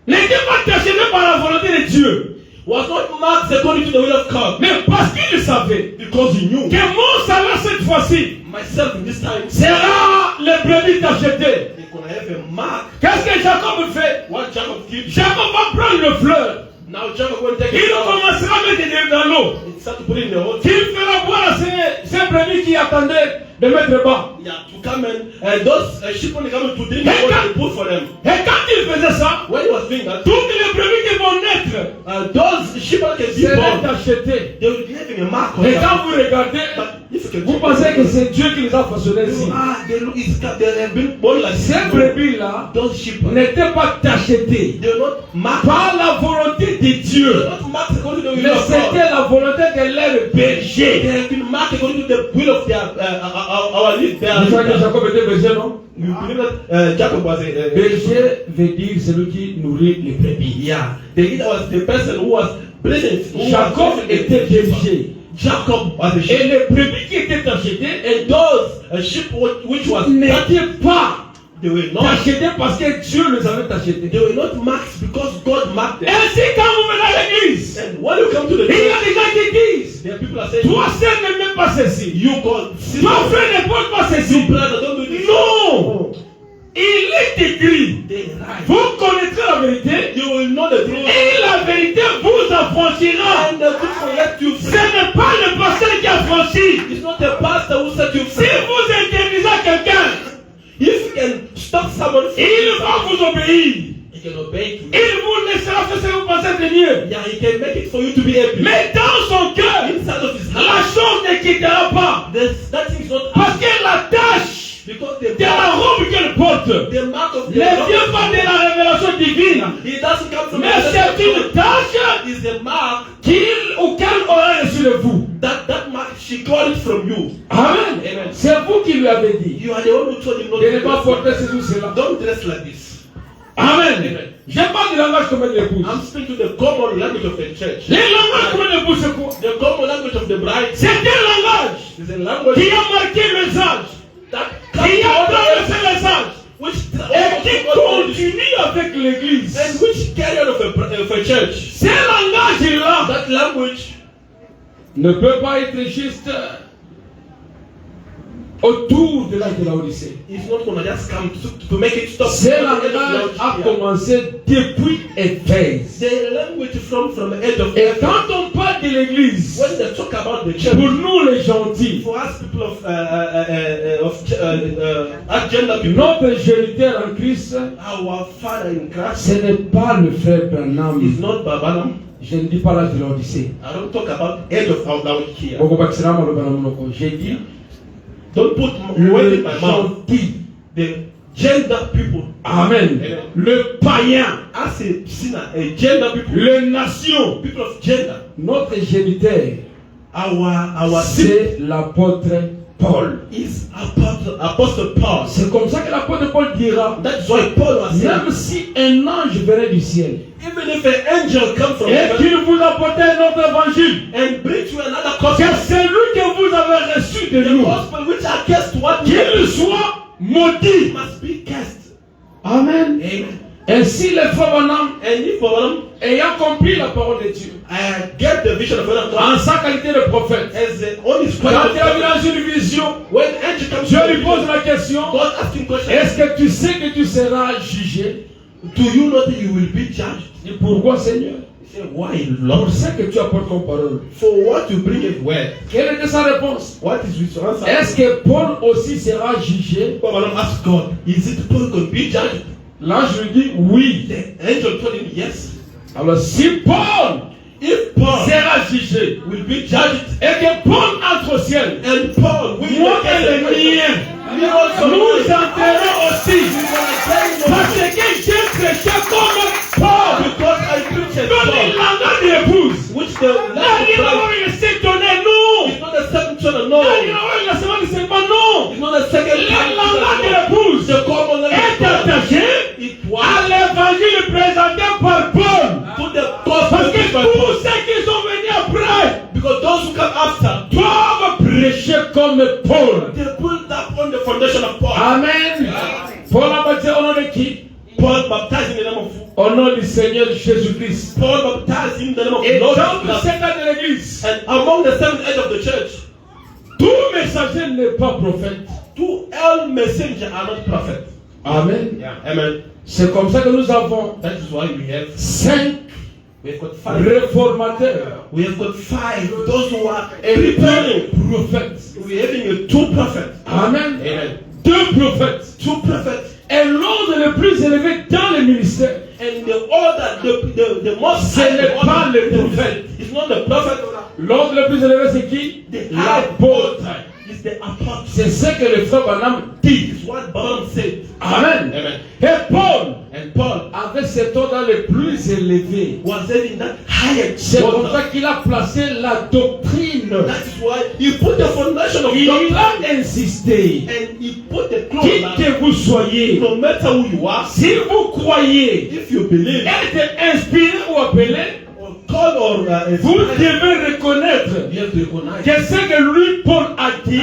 Speaker 2: n'étaient pas tachetées par la volonté de Dieu.
Speaker 4: was not marked according to the will of God.
Speaker 2: Mais parce qu'il savait
Speaker 4: Because he knew
Speaker 2: que mon salaire cette fois-ci
Speaker 4: myself in this time
Speaker 2: sera les brebis tachetées.
Speaker 4: they're gonna have a mark.
Speaker 2: Qu'est-ce que Jacob fait?
Speaker 4: What Jacob did.
Speaker 2: Jacob va prendre le fleur.
Speaker 4: Now Jacob will take
Speaker 2: Il
Speaker 4: it out
Speaker 2: commencera à mettre dans l'eau.
Speaker 4: and start to put it in the water.
Speaker 2: Qu'il fera boire à ces brebis qui attendaient de mettre bas.
Speaker 4: Yeah, to come and those sheep when they come to drink the water they put for them.
Speaker 2: Et quand il faisait ça,
Speaker 4: When he was doing that,
Speaker 2: toutes les brebis qui vont naître
Speaker 4: those sheep that can be
Speaker 2: seraient
Speaker 4: born,
Speaker 2: achetées.
Speaker 4: they will be having a mark on
Speaker 2: Et
Speaker 4: them.
Speaker 2: quand vous regardez,
Speaker 4: But if you can
Speaker 2: vous pensez que c'est Dieu qui les a façonnés ici.
Speaker 4: they look they have been born like
Speaker 2: Ces
Speaker 4: this.
Speaker 2: brebis-là
Speaker 4: Those sheep
Speaker 2: n'étaient pas tachetées
Speaker 4: they're not marked.
Speaker 2: par la volonté de Dieu.
Speaker 4: They're not marked according to the will
Speaker 2: Mais
Speaker 4: of God.
Speaker 2: c'était la volonté de leur berger.
Speaker 4: They have been marked according to the will of their our lead.
Speaker 2: Vous savez que Jacob était berger, non?
Speaker 4: You believe that Jacob was a
Speaker 2: Berger veut dire celui qui nourrit les brebis.
Speaker 4: yeah. The leader was the person who was present.
Speaker 2: Jacob était berger.
Speaker 4: Jacob was a
Speaker 2: Et
Speaker 4: sheep.
Speaker 2: les brebis qui étaient achetées
Speaker 4: And those sheep which was
Speaker 2: n'étaient pas
Speaker 4: they were not
Speaker 2: achetées parce que Dieu les avait achetées.
Speaker 4: they were not marked because God marked them.
Speaker 2: Ainsi, quand vous venez à l'église,
Speaker 4: And when you come to the
Speaker 2: il y a
Speaker 4: church,
Speaker 2: des gens qui disent,
Speaker 4: there are people that say,
Speaker 2: toi seul ne mets pas ceci.
Speaker 4: you God, see,
Speaker 2: Ton frère ne porte pas ceci.
Speaker 4: you brother, don't do this.
Speaker 2: Non! Il est écrit,
Speaker 4: They right.
Speaker 2: vous connaîtrez la vérité
Speaker 4: You will know the truth.
Speaker 2: et la vérité vous affranchira.
Speaker 4: And the truth will let you
Speaker 2: Ce
Speaker 4: free.
Speaker 2: n'est pas le pasteur qui affranchit.
Speaker 4: It's not the pastor who set you
Speaker 2: Si
Speaker 4: free.
Speaker 2: vous interdisez quelqu'un,
Speaker 4: If you can stop someone from
Speaker 2: il va vous obéir.
Speaker 4: he can obey you.
Speaker 2: Il vous laissera faire ce que vous pensez de mieux.
Speaker 4: Yeah, he can make it for you to be happy.
Speaker 2: Mais dans son cœur,
Speaker 4: Inside of his
Speaker 2: la
Speaker 4: heart,
Speaker 2: chose ne quittera pas.
Speaker 4: that thing is not
Speaker 2: Parce que la tâche
Speaker 4: because
Speaker 2: de la robe qu'elle porte
Speaker 4: the mark of
Speaker 2: ne vient pas de la révélation divine.
Speaker 4: It doesn't come from
Speaker 2: Mais c'est une tâche
Speaker 4: It's the mark
Speaker 2: qu'il ou qu'elle aura reçue de vous.
Speaker 4: that mark she got it from you.
Speaker 2: Amen.
Speaker 4: Amen.
Speaker 2: C'est vous qui lui avez dit.
Speaker 4: You are the one who told him not
Speaker 2: De
Speaker 4: to
Speaker 2: ne pas
Speaker 4: dress
Speaker 2: porter
Speaker 4: like
Speaker 2: ceci ou cela.
Speaker 4: this. Don't dress like this.
Speaker 2: Amen. Je parle du langage comme l'épouse.
Speaker 4: I'm speaking to the common language of the church.
Speaker 2: Le langage comme l'épouse, c'est quoi?
Speaker 4: The common language of the bride
Speaker 2: C'est un langage
Speaker 4: is a language
Speaker 2: qui a marqué les âges,
Speaker 4: that
Speaker 2: qui a
Speaker 4: comes
Speaker 2: traversé les âges
Speaker 4: which
Speaker 2: et qui continue avec l'église.
Speaker 4: and which carry on of a church.
Speaker 2: Ce langage-là
Speaker 4: That language
Speaker 2: ne peut pas être juste autour de l'âge de la Odyssée.
Speaker 4: is not going to just come to make it stop.
Speaker 2: Ce langage a commencé depuis Éphèse.
Speaker 4: The language from the edge of
Speaker 2: Et quand on parle parle de l'église,
Speaker 4: when they talk about the church,
Speaker 2: pour nous les gentils,
Speaker 4: for us people of agenda people,
Speaker 2: notre géniteur en Christ,
Speaker 4: our father in Christ
Speaker 2: ce n'est pas le frère Branham.
Speaker 4: is not Babanam.
Speaker 2: Je ne dis pas l'âge de l'Odyssée.
Speaker 4: I don't talk about head of our Laodicea.
Speaker 2: J'ai dit
Speaker 4: Don't put words in
Speaker 2: le
Speaker 4: my mouth.
Speaker 2: gentil.
Speaker 4: The gender people.
Speaker 2: Amen.
Speaker 4: Amen.
Speaker 2: Le païen.
Speaker 4: As a sinner, a gender people.
Speaker 2: Les nations.
Speaker 4: People of gender.
Speaker 2: Notre géniteur,
Speaker 4: Our
Speaker 2: c'est l'apôtre Paul.
Speaker 4: is Apostle Paul.
Speaker 2: C'est comme ça que l'apôtre Paul dira,
Speaker 4: That's why Paul was saying,
Speaker 2: même si un ange venait du ciel
Speaker 4: even if an angel comes from
Speaker 2: et
Speaker 4: heaven
Speaker 2: qu'il vous apportait un autre évangile,
Speaker 4: and brings you another
Speaker 2: que
Speaker 4: gospel,
Speaker 2: celui que vous avez reçu de
Speaker 4: the
Speaker 2: nous,
Speaker 4: gospel which are cursed to what
Speaker 2: qu'il soit maudit.
Speaker 4: must be cursed.
Speaker 2: Amen.
Speaker 4: Amen.
Speaker 2: Ainsi les frères Branham,
Speaker 4: And if for them,
Speaker 2: ayant compris la parole de Dieu,
Speaker 4: I get the vision of God
Speaker 2: en sa qualité de prophète,
Speaker 4: as the only
Speaker 2: quand il a vu
Speaker 4: scripture.
Speaker 2: dans une vision,
Speaker 4: When angel comes
Speaker 2: je
Speaker 4: to
Speaker 2: lui
Speaker 4: the
Speaker 2: pose
Speaker 4: vision,
Speaker 2: la question,
Speaker 4: God asking question,
Speaker 2: est-ce que tu sais que tu seras jugé?
Speaker 4: do you know that you will be judged?
Speaker 2: Et pourquoi, Seigneur?
Speaker 4: He said, why,
Speaker 2: Pour
Speaker 4: Lord?
Speaker 2: ce que tu apportes comme parole.
Speaker 4: For what you bring is word.
Speaker 2: Quelle était sa réponse?
Speaker 4: What is his answer?
Speaker 2: Est-ce que Paul aussi sera jugé?
Speaker 4: Paul asked God, is it Paul going to be judged?
Speaker 2: L'ange lui dit oui.
Speaker 4: The angel told him yes.
Speaker 2: Alors si Paul
Speaker 4: If Paul
Speaker 2: sera jugé
Speaker 4: will be judged
Speaker 2: et que Paul entre au ciel,
Speaker 4: and Paul will
Speaker 2: moi et les miens, nous entrerons aussi. Parce que j'ai prêché comme Paul.
Speaker 4: because I preach a
Speaker 2: Comme il
Speaker 4: Paul,
Speaker 2: l'en a d'épouse.
Speaker 4: which the
Speaker 2: Là, il
Speaker 4: last
Speaker 2: va s'étonner, non.
Speaker 4: is not the second children, no.
Speaker 2: Là, il va la semaine de seulement, non.
Speaker 4: It's not the second
Speaker 2: Il l'en a
Speaker 4: children.
Speaker 2: d'épouse.
Speaker 4: The common
Speaker 2: Est
Speaker 4: language
Speaker 2: attaché
Speaker 4: it
Speaker 2: à
Speaker 4: was
Speaker 2: l'évangile présenté par Paul.
Speaker 4: to the
Speaker 2: Parce
Speaker 4: gospel
Speaker 2: que
Speaker 4: preached by
Speaker 2: tous
Speaker 4: Paul.
Speaker 2: ceux qui sont venus après
Speaker 4: Because those who come after,
Speaker 2: doivent prêcher comme Paul.
Speaker 4: they build up on the foundation of Paul.
Speaker 2: Amen. Paul a baptisé au nom de qui?
Speaker 4: Paul baptized in the name of
Speaker 2: Au nom du Seigneur Jésus-Christ.
Speaker 4: Paul baptized in the name of
Speaker 2: Et
Speaker 4: Lord
Speaker 2: dans le
Speaker 4: Jesus.
Speaker 2: secret de l'église,
Speaker 4: And among the seven heads of the church,
Speaker 2: tout messager n'est pas prophète.
Speaker 4: all messengers are not prophets.
Speaker 2: Amen.
Speaker 4: Yeah, amen.
Speaker 2: C'est comme ça que nous avons
Speaker 4: That is why we have
Speaker 2: 5
Speaker 4: we've got five.
Speaker 2: réformateurs
Speaker 4: We have got five. Those who are
Speaker 2: et
Speaker 4: preparing.
Speaker 2: 2 prophètes.
Speaker 4: We're having two prophets.
Speaker 2: Amen.
Speaker 4: Amen.
Speaker 2: 2 prophètes.
Speaker 4: Two prophets.
Speaker 2: Et l'ordre le plus élevé dans le ministère,
Speaker 4: And the order, the most
Speaker 2: ce n'est
Speaker 4: order,
Speaker 2: pas le prophète.
Speaker 4: it's not the prophet.
Speaker 2: L'ordre le plus élevé, c'est qui?
Speaker 4: The
Speaker 2: L'apôtre.
Speaker 4: It's the apostle.
Speaker 2: C'est ce que le frère Branham dit.
Speaker 4: It's what Balaam said.
Speaker 2: Amen.
Speaker 4: Amen.
Speaker 2: Et Paul,
Speaker 4: And Paul
Speaker 2: avec cet ordre le plus élevé,
Speaker 4: was having that higher
Speaker 2: c'est comme
Speaker 4: order.
Speaker 2: ça qu'il a placé la doctrine.
Speaker 4: That is why he put the foundation of
Speaker 2: Il
Speaker 4: doctrine
Speaker 2: a insisté.
Speaker 4: and he put the
Speaker 2: Qui
Speaker 4: clothes.
Speaker 2: que vous soyez,
Speaker 4: No matter who you are,
Speaker 2: si vous croyez
Speaker 4: if you believe
Speaker 2: être inspiré ou appelé,
Speaker 4: or called or
Speaker 2: vous
Speaker 4: inspired,
Speaker 2: devez reconnaître
Speaker 4: you have to recognize.
Speaker 2: que ce que lui, Paul, a dit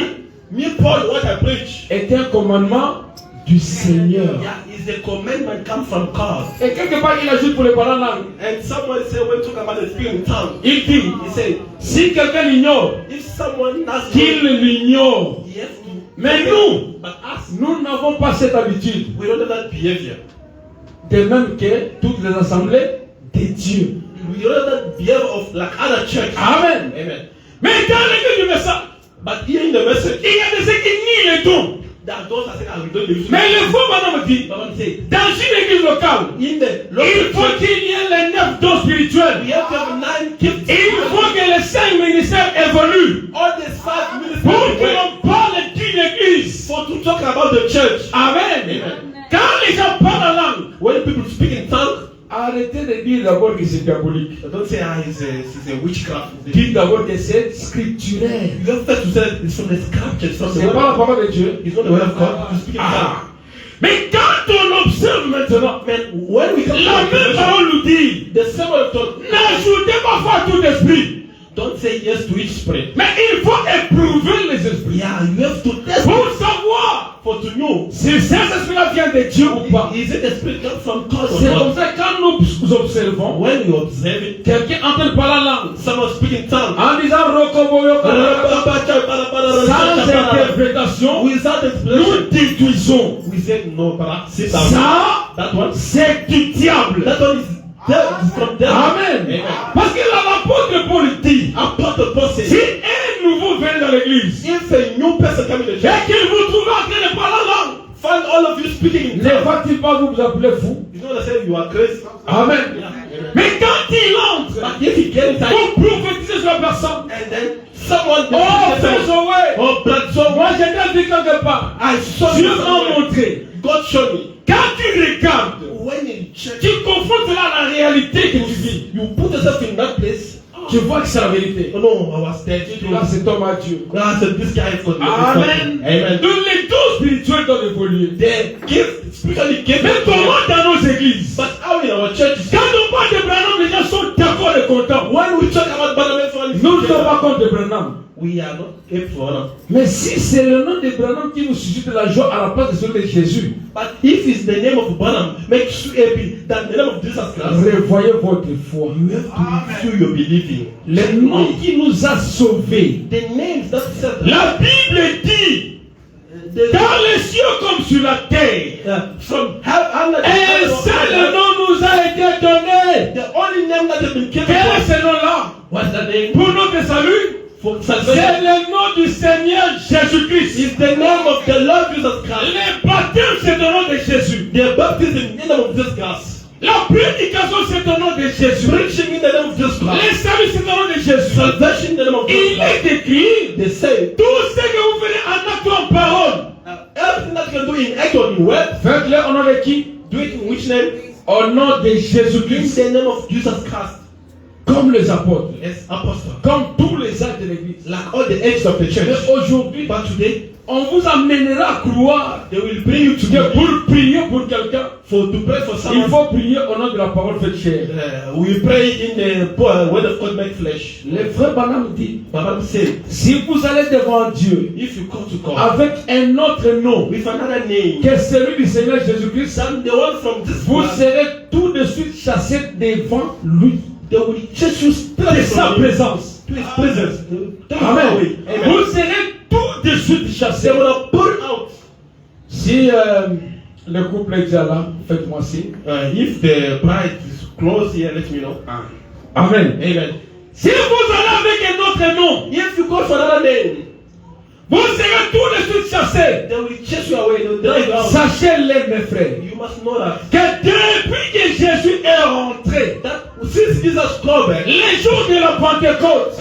Speaker 4: Me, Paul, what I preach,
Speaker 2: est un commandement du Seigneur.
Speaker 4: yeah, is a commandment come from God.
Speaker 2: Et quelque part, il ajoute pour les parents langues.
Speaker 4: And someone said when talking about the speaking in tongue,
Speaker 2: Il dit,
Speaker 4: he said,
Speaker 2: si quelqu'un l'ignore,
Speaker 4: if someone does
Speaker 2: qu'il l'ignore.
Speaker 4: he has to.
Speaker 2: Mais nous,
Speaker 4: But us,
Speaker 2: nous n'avons pas cette habitude.
Speaker 4: we don't have that behavior.
Speaker 2: De même que toutes les assemblées de Dieu.
Speaker 4: We don't have that behavior of like other church.
Speaker 2: Amen.
Speaker 4: Amen.
Speaker 2: Mais dans l'église du message,
Speaker 4: But hearing the message,
Speaker 2: il y a des ceux qui nient les dons.
Speaker 4: that those are saying, we don't believe.
Speaker 2: Mais le faux madame dit,
Speaker 4: Balaam said,
Speaker 2: dans une église locale,
Speaker 4: in the
Speaker 2: il
Speaker 4: local
Speaker 2: faut
Speaker 4: church,
Speaker 2: qu'il y ait les 9 dons spirituels.
Speaker 4: we have to have 9 gifts.
Speaker 2: Il faut que les 5 ministères évoluent.
Speaker 4: All these 5 ministries.
Speaker 2: Pour que l'on parle d'une église.
Speaker 4: For to talk about the church.
Speaker 2: Amen.
Speaker 4: Amen.
Speaker 2: Quand les gens parlent en langue,
Speaker 4: When people speak in tongue,
Speaker 2: arrêtez de dire d'abord que c'est diabolique.
Speaker 4: don't say, he's a witchcraft.
Speaker 2: Dites d'abord que c'est scripturaire.
Speaker 4: You have to say it's from the scriptures, from the
Speaker 2: C'est
Speaker 4: word.
Speaker 2: pas la parole de Dieu.
Speaker 4: It's not the word of God. To speak in
Speaker 2: Ah.
Speaker 4: tongue.
Speaker 2: Mais quand on observe maintenant,
Speaker 4: Man, when we come to
Speaker 2: la même
Speaker 4: the
Speaker 2: parole nous dit,
Speaker 4: the same word of God,
Speaker 2: n'ajoutez pas foi à tout esprit.
Speaker 4: don't say yes to each spirit.
Speaker 2: Mais il faut éprouver les esprits.
Speaker 4: Yeah, you have to test
Speaker 2: Pour
Speaker 4: it
Speaker 2: savoir
Speaker 4: for to know.
Speaker 2: si ces esprits-là viennent de Dieu ou pas.
Speaker 4: Is it the spirit come from God or
Speaker 2: C'est comme
Speaker 4: not?
Speaker 2: ça que quand nous observons
Speaker 4: When you observe it,
Speaker 2: quelqu'un en train de parler en langue,
Speaker 4: someone speak in tongue.
Speaker 2: en disant Rokoboyoko, sans interprétation,
Speaker 4: Without
Speaker 2: nous
Speaker 4: explanation,
Speaker 2: déduisons.
Speaker 4: we say no, brother. Sit down.
Speaker 2: Ça,
Speaker 4: That one,
Speaker 2: c'est du diable.
Speaker 4: that one is From them.
Speaker 2: Amen.
Speaker 4: Amen.
Speaker 2: Parce que l'apôtre Paul dit,
Speaker 4: Apostle Paul
Speaker 2: si
Speaker 4: says,
Speaker 2: un nouveau vient dans l'église,
Speaker 4: if a new person come in the
Speaker 2: et
Speaker 4: church,
Speaker 2: qu'il vous trouve en train de parler en langue,
Speaker 4: find all of you speaking in
Speaker 2: ne
Speaker 4: tongues.
Speaker 2: va-t-il pas vous appeler fou?
Speaker 4: You know what I say? You are crazy.
Speaker 2: Amen.
Speaker 4: Yeah.
Speaker 2: Mais quand il entre,
Speaker 4: But if you get inside,
Speaker 2: pour prophétiser sur la personne,
Speaker 4: and then someone
Speaker 2: oh, fais sauver.
Speaker 4: oh, blood, so
Speaker 2: Moi, j'étais dit quelque part.
Speaker 4: I saw
Speaker 2: Dieu
Speaker 4: you
Speaker 2: m'a
Speaker 4: somewhere.
Speaker 2: montré.
Speaker 4: God showed me.
Speaker 2: Quand tu regardes,
Speaker 4: When in church,
Speaker 2: tu confrontes cela à la réalité que tu vis.
Speaker 4: you put yourself in that place.
Speaker 2: Tu vois que c'est la vérité.
Speaker 4: Oh no, I was there.
Speaker 2: Là, c'est homme à Dieu.
Speaker 4: I said, this guy is God.
Speaker 2: Amen.
Speaker 4: Amen.
Speaker 2: Donc les dons spirituels doivent évoluer.
Speaker 4: They give, spiritually give.
Speaker 2: Mais comment dans nos églises?
Speaker 4: But how in our churches?
Speaker 2: Quand on parle de Branham, les gens sont d'accord et contents.
Speaker 4: When we talk about Branham, everyone is
Speaker 2: Nous ne sommes pas contre de Branham.
Speaker 4: we are not able for Branham.
Speaker 2: Mais si c'est le nom de Branham qui nous suscite la joie à la place de celui de Jésus,
Speaker 4: But if it's the name of Branham makes you happy than the name of Jesus Christ,
Speaker 2: revoyez votre foi.
Speaker 4: you have to review your believing.
Speaker 2: Le nom qui nous a sauvés.
Speaker 4: The names that said
Speaker 2: La Bible dit, dans les cieux comme sur la terre,
Speaker 4: from heaven,
Speaker 2: un seul nom nous a été donné.
Speaker 4: the only name that has been given
Speaker 2: Quel
Speaker 4: to
Speaker 2: est
Speaker 4: us.
Speaker 2: ce nom-là?
Speaker 4: What's the name?
Speaker 2: Pour notre salut,
Speaker 4: For
Speaker 2: c'est
Speaker 4: salvation.
Speaker 2: le nom du Seigneur Jésus-Christ.
Speaker 4: It's the name of the Lord Jesus Christ.
Speaker 2: Le baptême, c'est le nom de Jésus.
Speaker 4: The baptism in the name of Jesus Christ.
Speaker 2: La prédication, c'est le nom de Jésus.
Speaker 4: Preaching in the name of Jesus
Speaker 2: Le
Speaker 4: Christ.
Speaker 2: salut, c'est le nom de Jésus.
Speaker 4: Salvation in the name of Jesus
Speaker 2: Il
Speaker 4: Christ.
Speaker 2: est écrit,
Speaker 4: They say
Speaker 2: tout ce que vous faites en acte ou en parole,
Speaker 4: everything that you can do in act or in word,
Speaker 2: faites-le au nom de qui?
Speaker 4: do it in which name?
Speaker 2: Au nom de
Speaker 4: In
Speaker 2: Jésus-Christ.
Speaker 4: the name of Jesus Christ.
Speaker 2: Comme les apôtres.
Speaker 4: As apostle.
Speaker 2: Comme tous les actes de l'église.
Speaker 4: Like all the acts of the church.
Speaker 2: Mais aujourd'hui,
Speaker 4: But today,
Speaker 2: on vous amènera à croire
Speaker 4: they will bring you to
Speaker 2: que pour prier pour quelqu'un,
Speaker 4: to pray for
Speaker 2: il
Speaker 4: someone.
Speaker 2: faut prier au nom de la parole faite chair.
Speaker 4: We pray in the word of God made flesh.
Speaker 2: Le frère Branham dit,
Speaker 4: Baba said,
Speaker 2: si vous allez devant Dieu
Speaker 4: if you come to God
Speaker 2: avec un autre nom
Speaker 4: with another name
Speaker 2: que celui du Seigneur Jésus-Christ,
Speaker 4: than the one from this
Speaker 2: vous
Speaker 4: world,
Speaker 2: serez tout de suite chassé devant lui,
Speaker 4: they will chase you
Speaker 2: de
Speaker 4: straight
Speaker 2: sa
Speaker 4: from him
Speaker 2: présence.
Speaker 4: to his presence. Take you
Speaker 2: Amen.
Speaker 4: away. Amen.
Speaker 2: Vous serez tout de suite chassé.
Speaker 4: They will put out.
Speaker 2: Si le couple est déjà là, faites-moi signe.
Speaker 4: If the bride is close here, let me know.
Speaker 2: Amen.
Speaker 4: Amen.
Speaker 2: Si vous allez avec un autre nom,
Speaker 4: If you go for another name,
Speaker 2: vous serez tout de suite chassé.
Speaker 4: they will chase you away. They will drive you out.
Speaker 2: Sachez-le, mes frères,
Speaker 4: You must know that.
Speaker 2: que depuis que Jésus est rentré,
Speaker 4: That since Jesus came,
Speaker 2: les jours de la Pentecôte,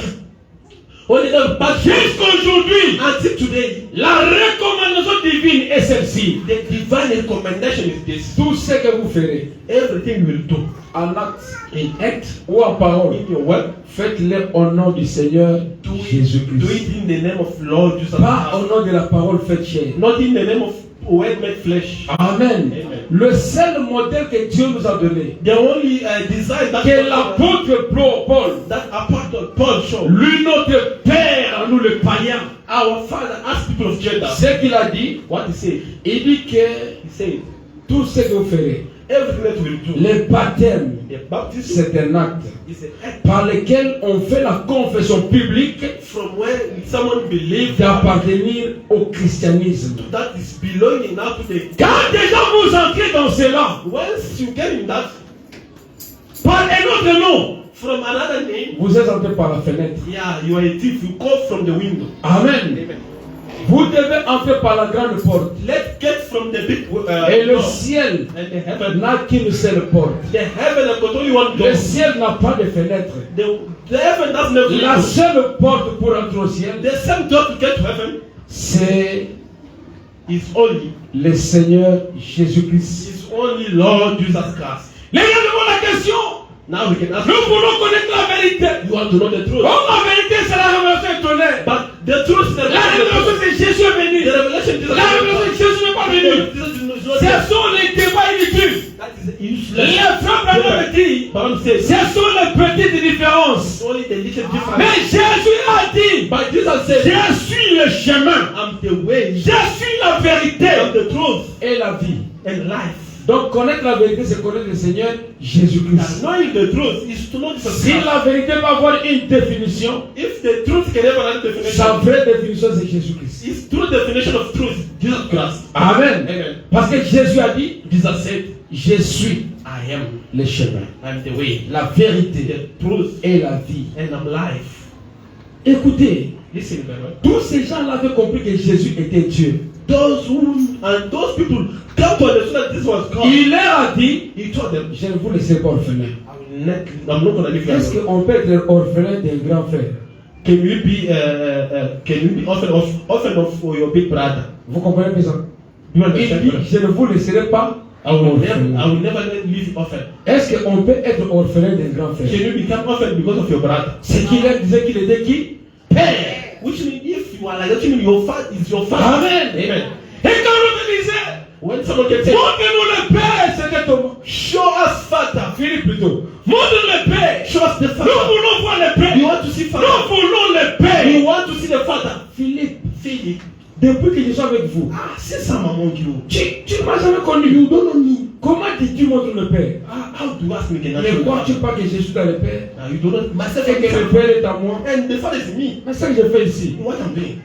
Speaker 4: only the but
Speaker 2: jusqu'aujourd'hui,
Speaker 4: until today,
Speaker 2: la recommandation divine est celle-ci.
Speaker 4: the divine recommendation is this:
Speaker 2: Tout ce que vous ferez,
Speaker 4: everything you will do
Speaker 2: en acte, ou en parole,
Speaker 4: in your word,
Speaker 2: faites-le au nom du Seigneur
Speaker 4: do it
Speaker 2: Jésus-Christ.
Speaker 4: in the name of Lord Jesus
Speaker 2: Pas au
Speaker 4: Christ,
Speaker 2: nom de la parole faite chair.
Speaker 4: not in the name of word made flesh.
Speaker 2: Amen.
Speaker 4: Amen.
Speaker 2: Le seul modèle que Dieu nous a donné,
Speaker 4: The only design that
Speaker 2: que l'apôtre Paul,
Speaker 4: that Apostle Paul showed,
Speaker 2: lui notre Père, à nous le païen,
Speaker 4: our Father asked people of Judah
Speaker 2: ce qu'il a dit,
Speaker 4: what he said.
Speaker 2: il dit que
Speaker 4: He said,
Speaker 2: tout ce que vous ferez,
Speaker 4: everything that we'll do,
Speaker 2: le baptême,
Speaker 4: the baptism
Speaker 2: c'est un acte
Speaker 4: is an act
Speaker 2: par lequel on fait la confession publique
Speaker 4: from when someone believes
Speaker 2: d'appartenir au christianisme.
Speaker 4: that is belonging now to the.
Speaker 2: Quand déjà vous entrez dans cela,
Speaker 4: Once you get in that
Speaker 2: par un autre nom,
Speaker 4: from another name,
Speaker 2: vous êtes entré par la fenêtre.
Speaker 4: yeah, you are a thief. You come from the window.
Speaker 2: Amen.
Speaker 4: Amen.
Speaker 2: Vous devez entrer par la grande porte.
Speaker 4: Let's get from the big
Speaker 2: Et le
Speaker 4: door.
Speaker 2: ciel
Speaker 4: And the heaven,
Speaker 2: n'a qu'une seule porte.
Speaker 4: the heaven has got only one door.
Speaker 2: Le ciel n'a pas de fenêtre.
Speaker 4: The heaven doesn't have
Speaker 2: La
Speaker 4: window.
Speaker 2: seule porte pour entrer au ciel,
Speaker 4: The same door to get to heaven
Speaker 2: c'est
Speaker 4: is only
Speaker 2: le Jésus-Christ.
Speaker 4: only Lord Jesus Christ.
Speaker 2: Les gars, demandent la question.
Speaker 4: Now we can ask.
Speaker 2: Nous voulons connaître la vérité.
Speaker 4: You want to know the truth.
Speaker 2: Oh, la vérité, c'est la révélation étonnée.
Speaker 4: But the truth is
Speaker 2: La révélation, c'est Jésus est venu.
Speaker 4: the revelation is
Speaker 2: La révélation, c'est Jésus n'est pas venu. Ce sont les débats inutiles.
Speaker 4: That is useless.
Speaker 2: Les frères Branham dit,
Speaker 4: Bible says
Speaker 2: ce sont les petites différences.
Speaker 4: only the little difference.
Speaker 2: Mais Jésus a dit,
Speaker 4: But Jesus said,
Speaker 2: je suis le chemin,
Speaker 4: I'm the way,
Speaker 2: je suis la vérité
Speaker 4: I'm the truth,
Speaker 2: et la vie.
Speaker 4: and life.
Speaker 2: Donc connaître la vérité, c'est connaître le Seigneur Jésus-Christ.
Speaker 4: Knowing the truth is to know Jesus
Speaker 2: Si
Speaker 4: Christ.
Speaker 2: la vérité va avoir une définition,
Speaker 4: If the truth can have another
Speaker 2: sa
Speaker 4: definition,
Speaker 2: vraie définition c'est Jésus-Christ.
Speaker 4: its true definition of truth is Jesus Christ.
Speaker 2: Amen.
Speaker 4: Amen.
Speaker 2: Parce que Jésus a dit,
Speaker 4: Jesus said,
Speaker 2: je suis.
Speaker 1: I am
Speaker 2: le chemin,
Speaker 1: I'm the way,
Speaker 2: la vérité
Speaker 1: the truth,
Speaker 2: et la vie.
Speaker 1: and I'm life.
Speaker 2: Écoutez,
Speaker 1: Listen very well.
Speaker 2: tous ces gens-là avaient compris que Jésus était Dieu.
Speaker 1: Those people come to understand that this was God.
Speaker 2: Il leur a dit,
Speaker 1: He told them,
Speaker 2: je ne vous laisserai pas orphelin.
Speaker 1: I'm not going to leave you
Speaker 2: Est-ce
Speaker 1: alone.
Speaker 2: qu'on peut être orphelin d'un grand frère?
Speaker 1: Can you be orphan of your big brother?
Speaker 2: Vous comprenez bien ça?
Speaker 1: You
Speaker 2: Il
Speaker 1: understand?
Speaker 2: dit, je ne vous laisserai pas
Speaker 1: I will
Speaker 2: orphelin.
Speaker 1: never leave orphan.
Speaker 2: Est-ce qu'on peut être orphelin d'un grand frère?
Speaker 1: Can you become orphan because of your brother?
Speaker 2: C'est qu'il disait qu'il était qui? Père.
Speaker 1: Which means if you are like that, which means your father is your father.
Speaker 2: Amen.
Speaker 1: Amen.
Speaker 2: Et quand on me disait,
Speaker 1: When someone gets it,
Speaker 2: montre-nous le Père, c'était Thomas.
Speaker 1: show us Father.
Speaker 2: Philippe plutôt. Montre-nous le Père.
Speaker 1: Show us the
Speaker 2: Nous
Speaker 1: Father.
Speaker 2: voulons voir le Père.
Speaker 1: You want to see
Speaker 2: Nous
Speaker 1: Father.
Speaker 2: voulons le Père.
Speaker 1: You want to see the Father.
Speaker 2: Philippe,
Speaker 1: Philip,
Speaker 2: depuis que je suis avec vous,
Speaker 1: see some among you.
Speaker 2: tu ne m'as jamais connu. You don't know me. Comment dis-tu montre le Père?
Speaker 1: How do you ask me again?
Speaker 2: Ne crois-tu pas que je suis dans le Père?
Speaker 1: You don't know myself
Speaker 2: Et que le
Speaker 1: and
Speaker 2: Père est à moi?
Speaker 1: the Father is me.
Speaker 2: Mais ce que je fais ici,
Speaker 1: What I'm doing.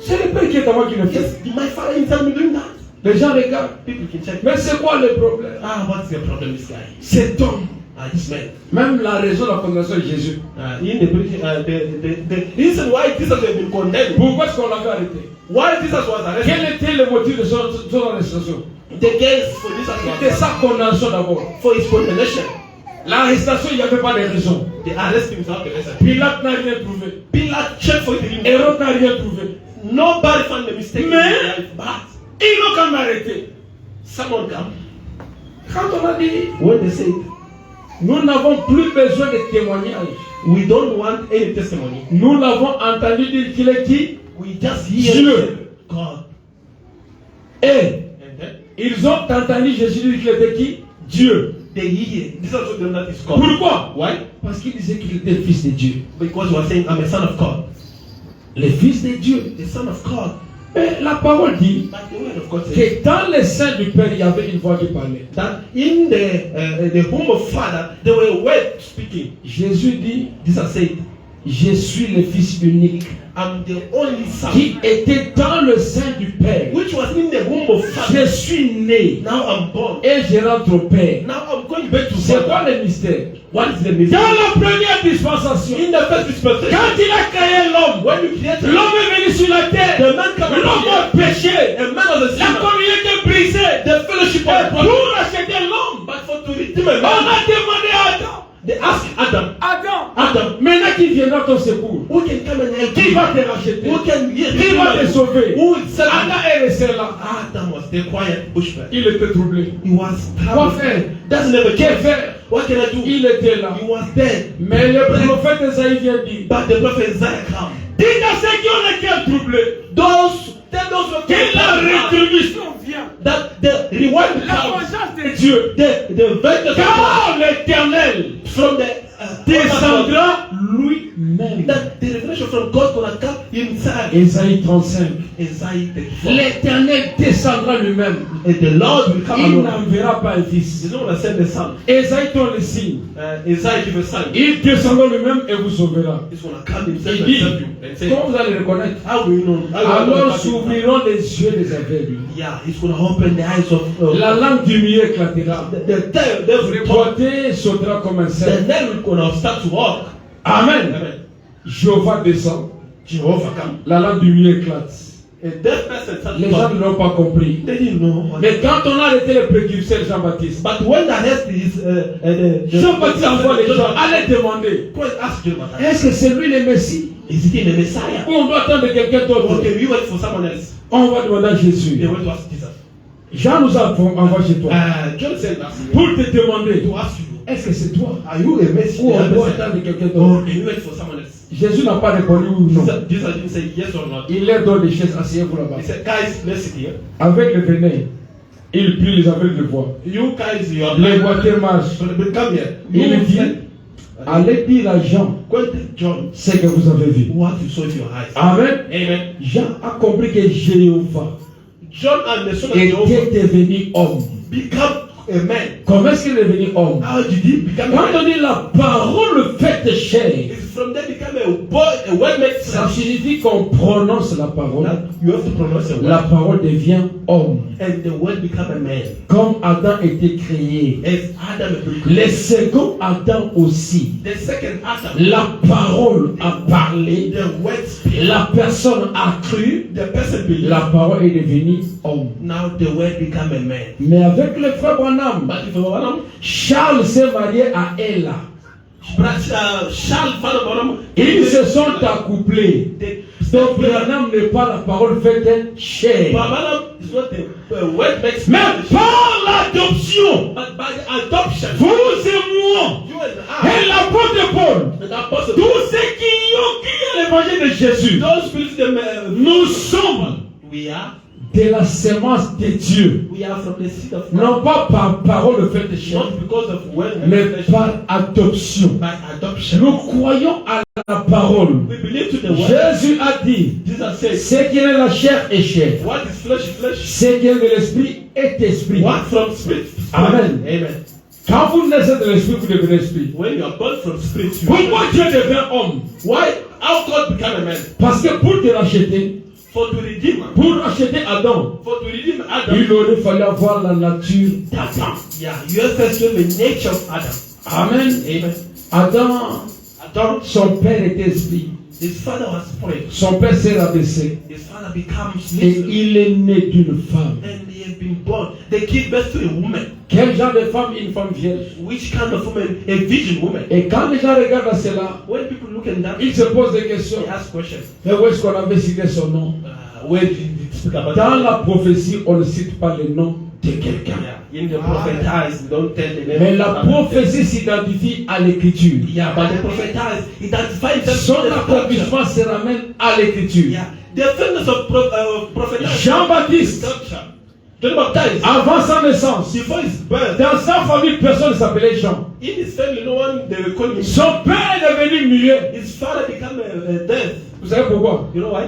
Speaker 2: c'est le Père qui est à moi qui le fait.
Speaker 1: Yes, my Father himself me doing that.
Speaker 2: Les gens regardent.
Speaker 1: People can check.
Speaker 2: Mais c'est quoi le problème?
Speaker 1: What's the problem, this guy?
Speaker 2: Cet homme.
Speaker 1: This man.
Speaker 2: Même la raison de la condamnation de Jésus.
Speaker 1: In the reason why Jesus has been condemned.
Speaker 2: Pourquoi est-ce qu'on l'avait arrêté?
Speaker 1: Why Jesus was arrested?
Speaker 2: Quel était le motif de son arrestation?
Speaker 1: The case for Jesus
Speaker 2: C'était
Speaker 1: was
Speaker 2: sa condamnation d'abord.
Speaker 1: for his condemnation.
Speaker 2: L'arrestation, il n'y avait pas de raison.
Speaker 1: They arrested him without the reason.
Speaker 2: Pilate n'a rien trouvé.
Speaker 1: Pilate checked for it.
Speaker 2: Hérode n'a rien trouvé.
Speaker 1: Nobody found the mistake in
Speaker 2: Mais-
Speaker 1: his life. But
Speaker 2: Ils l'ont quand même arrêté.
Speaker 1: someone come
Speaker 2: Quand on a dit,
Speaker 1: when they said,
Speaker 2: nous n'avons plus besoin de témoignages.
Speaker 1: we don't want any testimony.
Speaker 2: Nous l'avons entendu dire qu'il est qui?
Speaker 1: We just hear
Speaker 2: Dieu.
Speaker 1: God.
Speaker 2: Et
Speaker 1: And then
Speaker 2: ils ont entendu Jésus dire qu'il était qui? Dieu.
Speaker 1: they hear. This is also them that is God.
Speaker 2: Pourquoi?
Speaker 1: Why?
Speaker 2: Parce qu'il disait qu'il était le fils de Dieu.
Speaker 1: Because we are saying, I'm a son of God.
Speaker 2: Le fils de Dieu.
Speaker 1: The son of God.
Speaker 2: Mais la parole dit
Speaker 1: But the word of God says
Speaker 2: que dans le sein du Père, il y avait une voix qui parlait.
Speaker 1: that in the home of Father, there were words speaking.
Speaker 2: Jésus dit,
Speaker 1: Jesus said,
Speaker 2: je suis le fils unique
Speaker 1: I'm the only son.
Speaker 2: qui était dans le sein du Père.
Speaker 1: Which was in the womb of
Speaker 2: Je
Speaker 1: Father.
Speaker 2: suis né
Speaker 1: Now I'm born.
Speaker 2: et je rentre au Père.
Speaker 1: Now I'm going back to
Speaker 2: C'est quoi
Speaker 1: Father.
Speaker 2: le mystère?
Speaker 1: What is the
Speaker 2: Dans
Speaker 1: mistake?
Speaker 2: la première dispensation,
Speaker 1: In the first dispensation,
Speaker 2: quand il a créé l'homme,
Speaker 1: when you created
Speaker 2: l'homme est venu sur la terre.
Speaker 1: the man came
Speaker 2: L'homme a péché.
Speaker 1: a man was a
Speaker 2: La
Speaker 1: sinner.
Speaker 2: communauté brisée.
Speaker 1: The fellowship
Speaker 2: Et
Speaker 1: of God.
Speaker 2: pour acheter l'homme,
Speaker 1: But for to redeem a
Speaker 2: on
Speaker 1: man,
Speaker 2: a demandé à Adam.
Speaker 1: they asked Adam,
Speaker 2: Adam, maintenant qui viendra à ton secours?
Speaker 1: who can come and help
Speaker 2: Qui
Speaker 1: you?
Speaker 2: va te racheter?
Speaker 1: Who can
Speaker 2: Qui va te sauver?
Speaker 1: Who will save
Speaker 2: Adam
Speaker 1: you?
Speaker 2: est resté là.
Speaker 1: Adam was the quiet bushman.
Speaker 2: Il était troublé.
Speaker 1: He was
Speaker 2: Quoi
Speaker 1: troubled.
Speaker 2: faire?
Speaker 1: Doesn't have a
Speaker 2: Que
Speaker 1: choice.
Speaker 2: faire?
Speaker 1: What can I do?
Speaker 2: Il était là.
Speaker 1: He was dead.
Speaker 2: Mais le prophète Esaïe vient dire,
Speaker 1: But the prophet Isaiah come.
Speaker 2: dites à ceux qui ont le cœur troublé
Speaker 1: Tell those who
Speaker 2: que la rétribution vient.
Speaker 1: that the reward
Speaker 2: La
Speaker 1: comes.
Speaker 2: vengeance de Dieu.
Speaker 1: The vengeance of God
Speaker 2: Car l'éternel
Speaker 1: from the
Speaker 2: descendra lui-même.
Speaker 1: that the revelation from God gonna come inside.
Speaker 2: Esaïe 35.
Speaker 1: Isaiah 34.
Speaker 2: L'éternel descendra lui-même.
Speaker 1: And the Lord will come
Speaker 2: Il
Speaker 1: alone.
Speaker 2: n'enverra pas un fils.
Speaker 1: He's not gonna send the son.
Speaker 2: Esaïe donne le signe.
Speaker 1: Isaiah give a son.
Speaker 2: Il descendra lui-même et vous sauvera.
Speaker 1: He's gonna come himself
Speaker 2: Il
Speaker 1: and
Speaker 2: dit,
Speaker 1: serve you. And say,
Speaker 2: comment vous allez le reconnaître?
Speaker 1: how do you know?
Speaker 2: Alors s'ouvriront les yeux des aveugles.
Speaker 1: Yeah, he's gonna open the eyes of
Speaker 2: La langue du milieu éclatera.
Speaker 1: the devil.
Speaker 2: Le boité sautera comme un
Speaker 1: The
Speaker 2: cerf.
Speaker 1: devil gonna start to walk.
Speaker 2: Amen.
Speaker 1: Amen.
Speaker 2: Jéhovah descend.
Speaker 1: Jehovah come.
Speaker 2: La langue du milieu éclate.
Speaker 1: A deaf person starts
Speaker 2: Les
Speaker 1: to
Speaker 2: gens
Speaker 1: talk.
Speaker 2: ne l'ont pas compris.
Speaker 1: They didn't know.
Speaker 2: Mais quand on a arrêté le précurseur Jean-Baptiste,
Speaker 1: But when the rest is
Speaker 2: Jean-Baptiste envoie les gens aller demander,
Speaker 1: go and ask John Baptist,
Speaker 2: est-ce que c'est lui le Messie?
Speaker 1: is he the Messiah?
Speaker 2: Ou on doit attendre quelqu'un d'autre?
Speaker 1: Okay, we wait for someone else.
Speaker 2: On va demander à Jésus.
Speaker 1: They went to ask Jesus.
Speaker 2: Jean nous a envoyé chez toi
Speaker 1: John said that
Speaker 2: pour te demander,
Speaker 1: to ask you,
Speaker 2: est-ce que c'est toi?
Speaker 1: are you a Messiah?
Speaker 2: Ou on doit attendre quelqu'un d'autre?
Speaker 1: Or can you wait for someone else?
Speaker 2: Jésus n'a pas répondu ou non.
Speaker 1: Jesus didn't say yes or not.
Speaker 2: Il leur donne des chaises, asseyez-vous là-bas.
Speaker 1: He said, guys, let's sit here.
Speaker 2: Avec le venin, il prie les aveugles de voix.
Speaker 1: You guys, you are
Speaker 2: Les voitures marchent.
Speaker 1: But come here.
Speaker 2: Il dit, allez dire à Jean
Speaker 1: Go and tell John
Speaker 2: ce que vous avez vu.
Speaker 1: what you saw with your eyes.
Speaker 2: Amen.
Speaker 1: Amen.
Speaker 2: Jean a compris que Jéhovah
Speaker 1: John and the son of Jehovah
Speaker 2: était devenu homme.
Speaker 1: become
Speaker 4: a man.
Speaker 2: Comment est-ce qu'il est devenu homme?
Speaker 4: How did he become a
Speaker 2: Quand on
Speaker 4: man?
Speaker 2: dit la parole faite chair,
Speaker 4: It's from there become a boy, a word made
Speaker 2: ça
Speaker 4: flesh.
Speaker 2: signifie qu'on prononce la parole.
Speaker 4: Now, you have to pronounce a word.
Speaker 2: La parole devient homme.
Speaker 4: And the word become a man.
Speaker 2: Comme Adam était créé.
Speaker 4: As Adam
Speaker 2: Le
Speaker 4: became
Speaker 2: second Adam aussi.
Speaker 4: the second Adam,
Speaker 2: La parole a parlé.
Speaker 4: the word speak.
Speaker 2: La personne a cru.
Speaker 4: The person believed.
Speaker 2: La parole est devenue homme.
Speaker 4: Now the word become a man.
Speaker 2: Mais avec le frère Branham,
Speaker 4: But if Adam,
Speaker 2: Charles s'est marié à Ella.
Speaker 4: Charles Father Bonham,
Speaker 2: Ils se sont accouplés. Donc Branham n'est pas la parole faite chair.
Speaker 4: Bonham is not the word makes
Speaker 2: Mais
Speaker 4: flesh.
Speaker 2: par l'adoption,
Speaker 4: But by the adoption,
Speaker 2: vous et moi,
Speaker 4: you and I,
Speaker 2: et l'apôtre Paul,
Speaker 4: and apostle,
Speaker 2: tous ceux qui ont cru à l'évangile de Jésus,
Speaker 4: those believe them,
Speaker 2: nous sommes
Speaker 4: we are
Speaker 2: de la sémence de Dieu.
Speaker 4: from the seed of God.
Speaker 2: Non pas par parole faite chair,
Speaker 4: Not because of word
Speaker 2: mais
Speaker 4: made flesh,
Speaker 2: par adoption.
Speaker 4: by adoption.
Speaker 2: Nous croyons à la parole.
Speaker 4: We believe to the word.
Speaker 2: Jésus a dit,
Speaker 4: Jesus says,
Speaker 2: ce qui est de la chair est chair.
Speaker 4: what is flesh is flesh.
Speaker 2: Ce qui est de l'esprit est esprit.
Speaker 4: What from spirit is spirit.
Speaker 2: Amen.
Speaker 4: Amen.
Speaker 2: Quand vous naissez de l'esprit, vous devenez esprit.
Speaker 4: When you are born from spirit, you
Speaker 2: Pourquoi Dieu devient homme?
Speaker 4: Why? How God become a man?
Speaker 2: Parce que pour te racheter,
Speaker 4: For to redeem,
Speaker 2: pour racheter Adam,
Speaker 4: for to redeem Adam.
Speaker 2: il aurait fallu avoir la nature d'Adam.
Speaker 4: Yeah, you have to assume the nature of Adam.
Speaker 2: Amen.
Speaker 4: Amen.
Speaker 2: Adam,
Speaker 4: Adam,
Speaker 2: son père était esprit.
Speaker 4: his father was spirit.
Speaker 2: Son père s'est rabaissé.
Speaker 4: His father becomes
Speaker 2: Et
Speaker 4: little.
Speaker 2: il est né d'une femme.
Speaker 4: And he has been born. They give birth to a woman.
Speaker 2: Quel genre de femme? Une femme vierge.
Speaker 4: Which kind of woman? A virgin woman.
Speaker 2: Et quand les gens regardent à cela,
Speaker 4: When people look at that,
Speaker 2: ils se posent des questions.
Speaker 4: they ask questions.
Speaker 2: Mais où est-ce qu'on avait cité son nom?
Speaker 4: Where did it speak about
Speaker 2: Dans
Speaker 4: it?
Speaker 2: la prophétie, on ne cite pas le nom de quelqu'un.
Speaker 4: Yeah. In the prophetise, we don't tell the name.
Speaker 2: Mais
Speaker 4: of
Speaker 2: la
Speaker 4: the
Speaker 2: prophétie s'identifie à l'écriture.
Speaker 4: Yeah, but the prophetise, it identifies them
Speaker 2: Son
Speaker 4: to the scripture.
Speaker 2: accomplissement se ramène à l'écriture.
Speaker 4: Yeah. The famous of prophetise.
Speaker 2: Jean-Baptiste,
Speaker 4: John Baptist,
Speaker 2: avant sa naissance,
Speaker 4: before his birth,
Speaker 2: dans sa famille, personne ne s'appelait Jean.
Speaker 4: in his family, no one they will call him.
Speaker 2: Son père est devenu muet.
Speaker 4: His father became deaf.
Speaker 2: Vous savez pourquoi?
Speaker 4: You know why?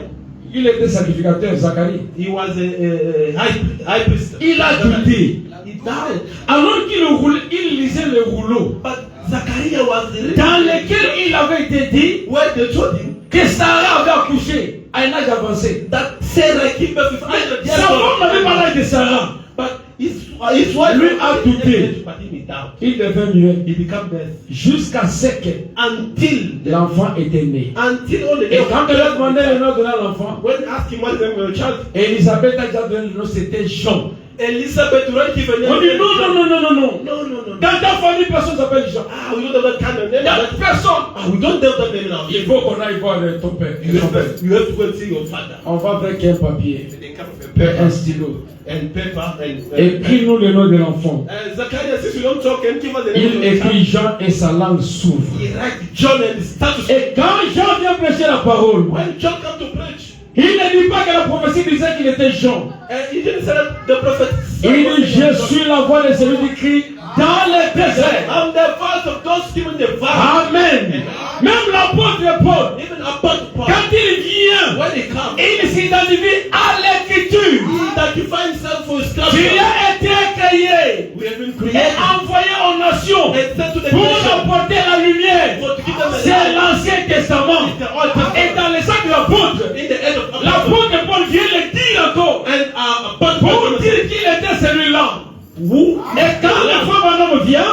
Speaker 2: Il était sacrificateur, Zacharie.
Speaker 4: He was a high priest.
Speaker 2: Il a douté.
Speaker 4: He died.
Speaker 2: Alors qu'il roulait, il lisait le rouleau
Speaker 4: But Zachariah was the
Speaker 2: dans lequel il avait été dit
Speaker 4: where they told him
Speaker 2: que Sarah avait accouché à un âge avancé.
Speaker 4: that Sarah gave birth with
Speaker 2: Sa femme n'avait pas l'âge de Sarah.
Speaker 4: But his wife
Speaker 2: Lui a douté.
Speaker 4: but he doubt.
Speaker 2: Il devint muet
Speaker 4: He became deaf
Speaker 2: jusqu'à ce que
Speaker 4: until
Speaker 2: l'enfant était né.
Speaker 4: until all the
Speaker 2: Et quand elle a demandé le nom de l'enfant,
Speaker 4: when asked him what the name of the child,
Speaker 2: Elisabeth a déjà donné le nom, c'était Jean.
Speaker 4: Elizabeth Ron qui venait.
Speaker 2: On dit non, non, non, non, non, non.
Speaker 4: No, no, no.
Speaker 2: Dans ta famille, personne ne s'appelle Jean.
Speaker 4: Ah, we don't have that kind of name.
Speaker 2: Il n'y a personne.
Speaker 4: Ah, we don't have that name now.
Speaker 2: Il faut qu'on aille voir ton père.
Speaker 4: You have to go and see your father.
Speaker 2: On va avec un papier
Speaker 4: They come with
Speaker 2: et
Speaker 4: paper
Speaker 2: un stylo.
Speaker 4: and paper and.
Speaker 2: Écris-nous le nom de l'enfant.
Speaker 4: Zachariah says you don't talk and give us the name
Speaker 2: Il
Speaker 4: of the child.
Speaker 2: écrit Jean et sa langue s'ouvre.
Speaker 4: He write John and status.
Speaker 2: Et quand Jean vient prêcher la parole,
Speaker 4: When John come to preach,
Speaker 2: il ne dit pas que la prophétie disait qu'il était Jean.
Speaker 4: he didn't say that the prophet.
Speaker 2: Il dit je suis la voix de celui qui crie dans le désert.
Speaker 4: I'm the voice of those given the voice.
Speaker 2: Amen. Même l'apôtre Paul,
Speaker 4: Even about Paul,
Speaker 2: quand il vient,
Speaker 4: when he comes,
Speaker 2: il s'identifie à l'écriture.
Speaker 4: he identifies himself for his
Speaker 2: Il
Speaker 4: scripture.
Speaker 2: a été créé
Speaker 4: We have been
Speaker 2: et
Speaker 4: created
Speaker 2: envoyé aux nations
Speaker 4: and sent to the
Speaker 2: pour
Speaker 4: nation
Speaker 2: apporter la lumière.
Speaker 4: for to give them a
Speaker 2: C'est
Speaker 4: light.
Speaker 2: l'Ancien Testament.
Speaker 4: It's the Old Testament.
Speaker 2: Et dans les sacs de l'apôtre,
Speaker 4: In the end of
Speaker 2: l'apôtre Paul vient le dire encore
Speaker 4: and about
Speaker 2: pour dire qu'il était celui-là. Et quand le frère Branham vient,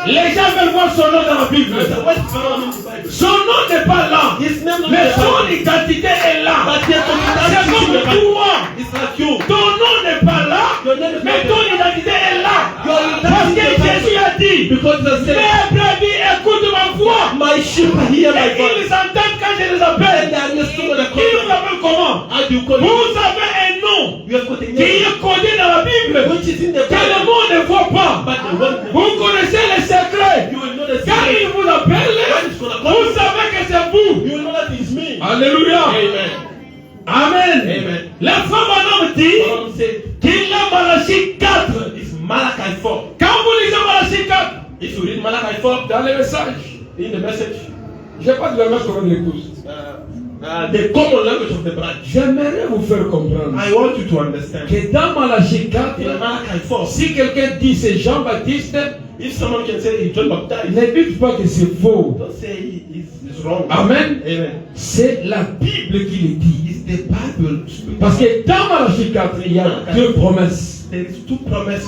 Speaker 2: les gens veulent voir son nom dans la Bible. Son nom n'est pas là, mais son identité est là. C'est comme toi. Ton nom n'est pas là, mais ton identité est là. Parce que Jésus a dit, mes brebis écoutent ma voix.
Speaker 4: My sheep hear my
Speaker 2: Et
Speaker 4: voice.
Speaker 2: ils entendent quand je les appelle. Ils vous appellent comment?
Speaker 4: How do you call
Speaker 2: Vous
Speaker 4: it?
Speaker 2: avez un nom
Speaker 4: You have got a
Speaker 2: qui
Speaker 4: name
Speaker 2: est codé dans la Bible
Speaker 4: which is in the
Speaker 2: que le
Speaker 4: Bible,
Speaker 2: monde ne voit pas.
Speaker 4: but the one
Speaker 2: Vous connaissez les secrets.
Speaker 4: you will know the
Speaker 2: Quand il
Speaker 4: secret.
Speaker 2: vous appelle, vous savez que c'est vous.
Speaker 4: You will know that it's me.
Speaker 2: Alléluia.
Speaker 4: Amen.
Speaker 2: Amen.
Speaker 4: Amen.
Speaker 2: La femme en homme dit
Speaker 4: Someone say
Speaker 2: qu'il a Malachie 4.
Speaker 4: it's Malachi 4.
Speaker 2: Quand vous lisez Malachie 4,
Speaker 4: If you read Malachi 4
Speaker 2: dans les messages,
Speaker 4: in the message,
Speaker 2: je n'ai pas de la mettre comme une épouse.
Speaker 4: the common language of the branch.
Speaker 2: J'aimerais vous faire comprendre
Speaker 4: I want you to understand.
Speaker 2: que dans Malachie 4,
Speaker 4: In Malachi 4,
Speaker 2: si quelqu'un dit c'est Jean-Baptiste,
Speaker 4: if someone can say he's John Baptist,
Speaker 2: ne dites pas que c'est faux.
Speaker 4: don't say he's wrong.
Speaker 2: Amen.
Speaker 4: Amen.
Speaker 2: C'est la Bible qui le dit.
Speaker 4: It's the Bible.
Speaker 2: Parce que dans Malachie 4, il y a deux promesses.
Speaker 4: There is two promises.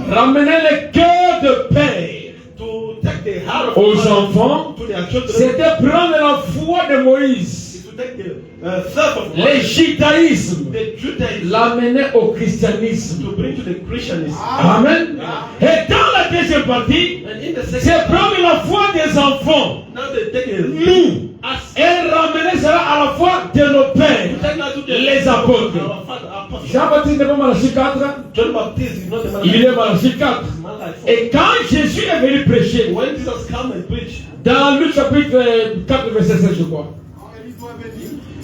Speaker 2: Ramener le cœur de père
Speaker 4: To take the heart of
Speaker 2: aux
Speaker 4: father
Speaker 2: enfants,
Speaker 4: to their children.
Speaker 2: c'était prendre la foi de Moïse,
Speaker 4: Is to take the faith of
Speaker 2: le judaïsme,
Speaker 4: the Judaism
Speaker 2: l'amener au christianisme.
Speaker 4: to bring to the Christianism.
Speaker 2: Amen. Et dans la deuxième partie,
Speaker 4: And in the second
Speaker 2: c'est
Speaker 4: part,
Speaker 2: prendre la foi des enfants,
Speaker 4: now they take the
Speaker 2: nous,
Speaker 4: us.
Speaker 2: et ramener cela à la foi de nos pères,
Speaker 4: Take now to the
Speaker 2: les apôtres.
Speaker 4: our father, apostles.
Speaker 2: Jean-Baptiste n'est pas Malachie 4,
Speaker 4: John Baptist is not the man.
Speaker 2: il est Malachie 4. Et quand Jésus est venu prêcher,
Speaker 4: When Jesus come and preach,
Speaker 2: dans Luc chapitre 4, verset 16, je crois.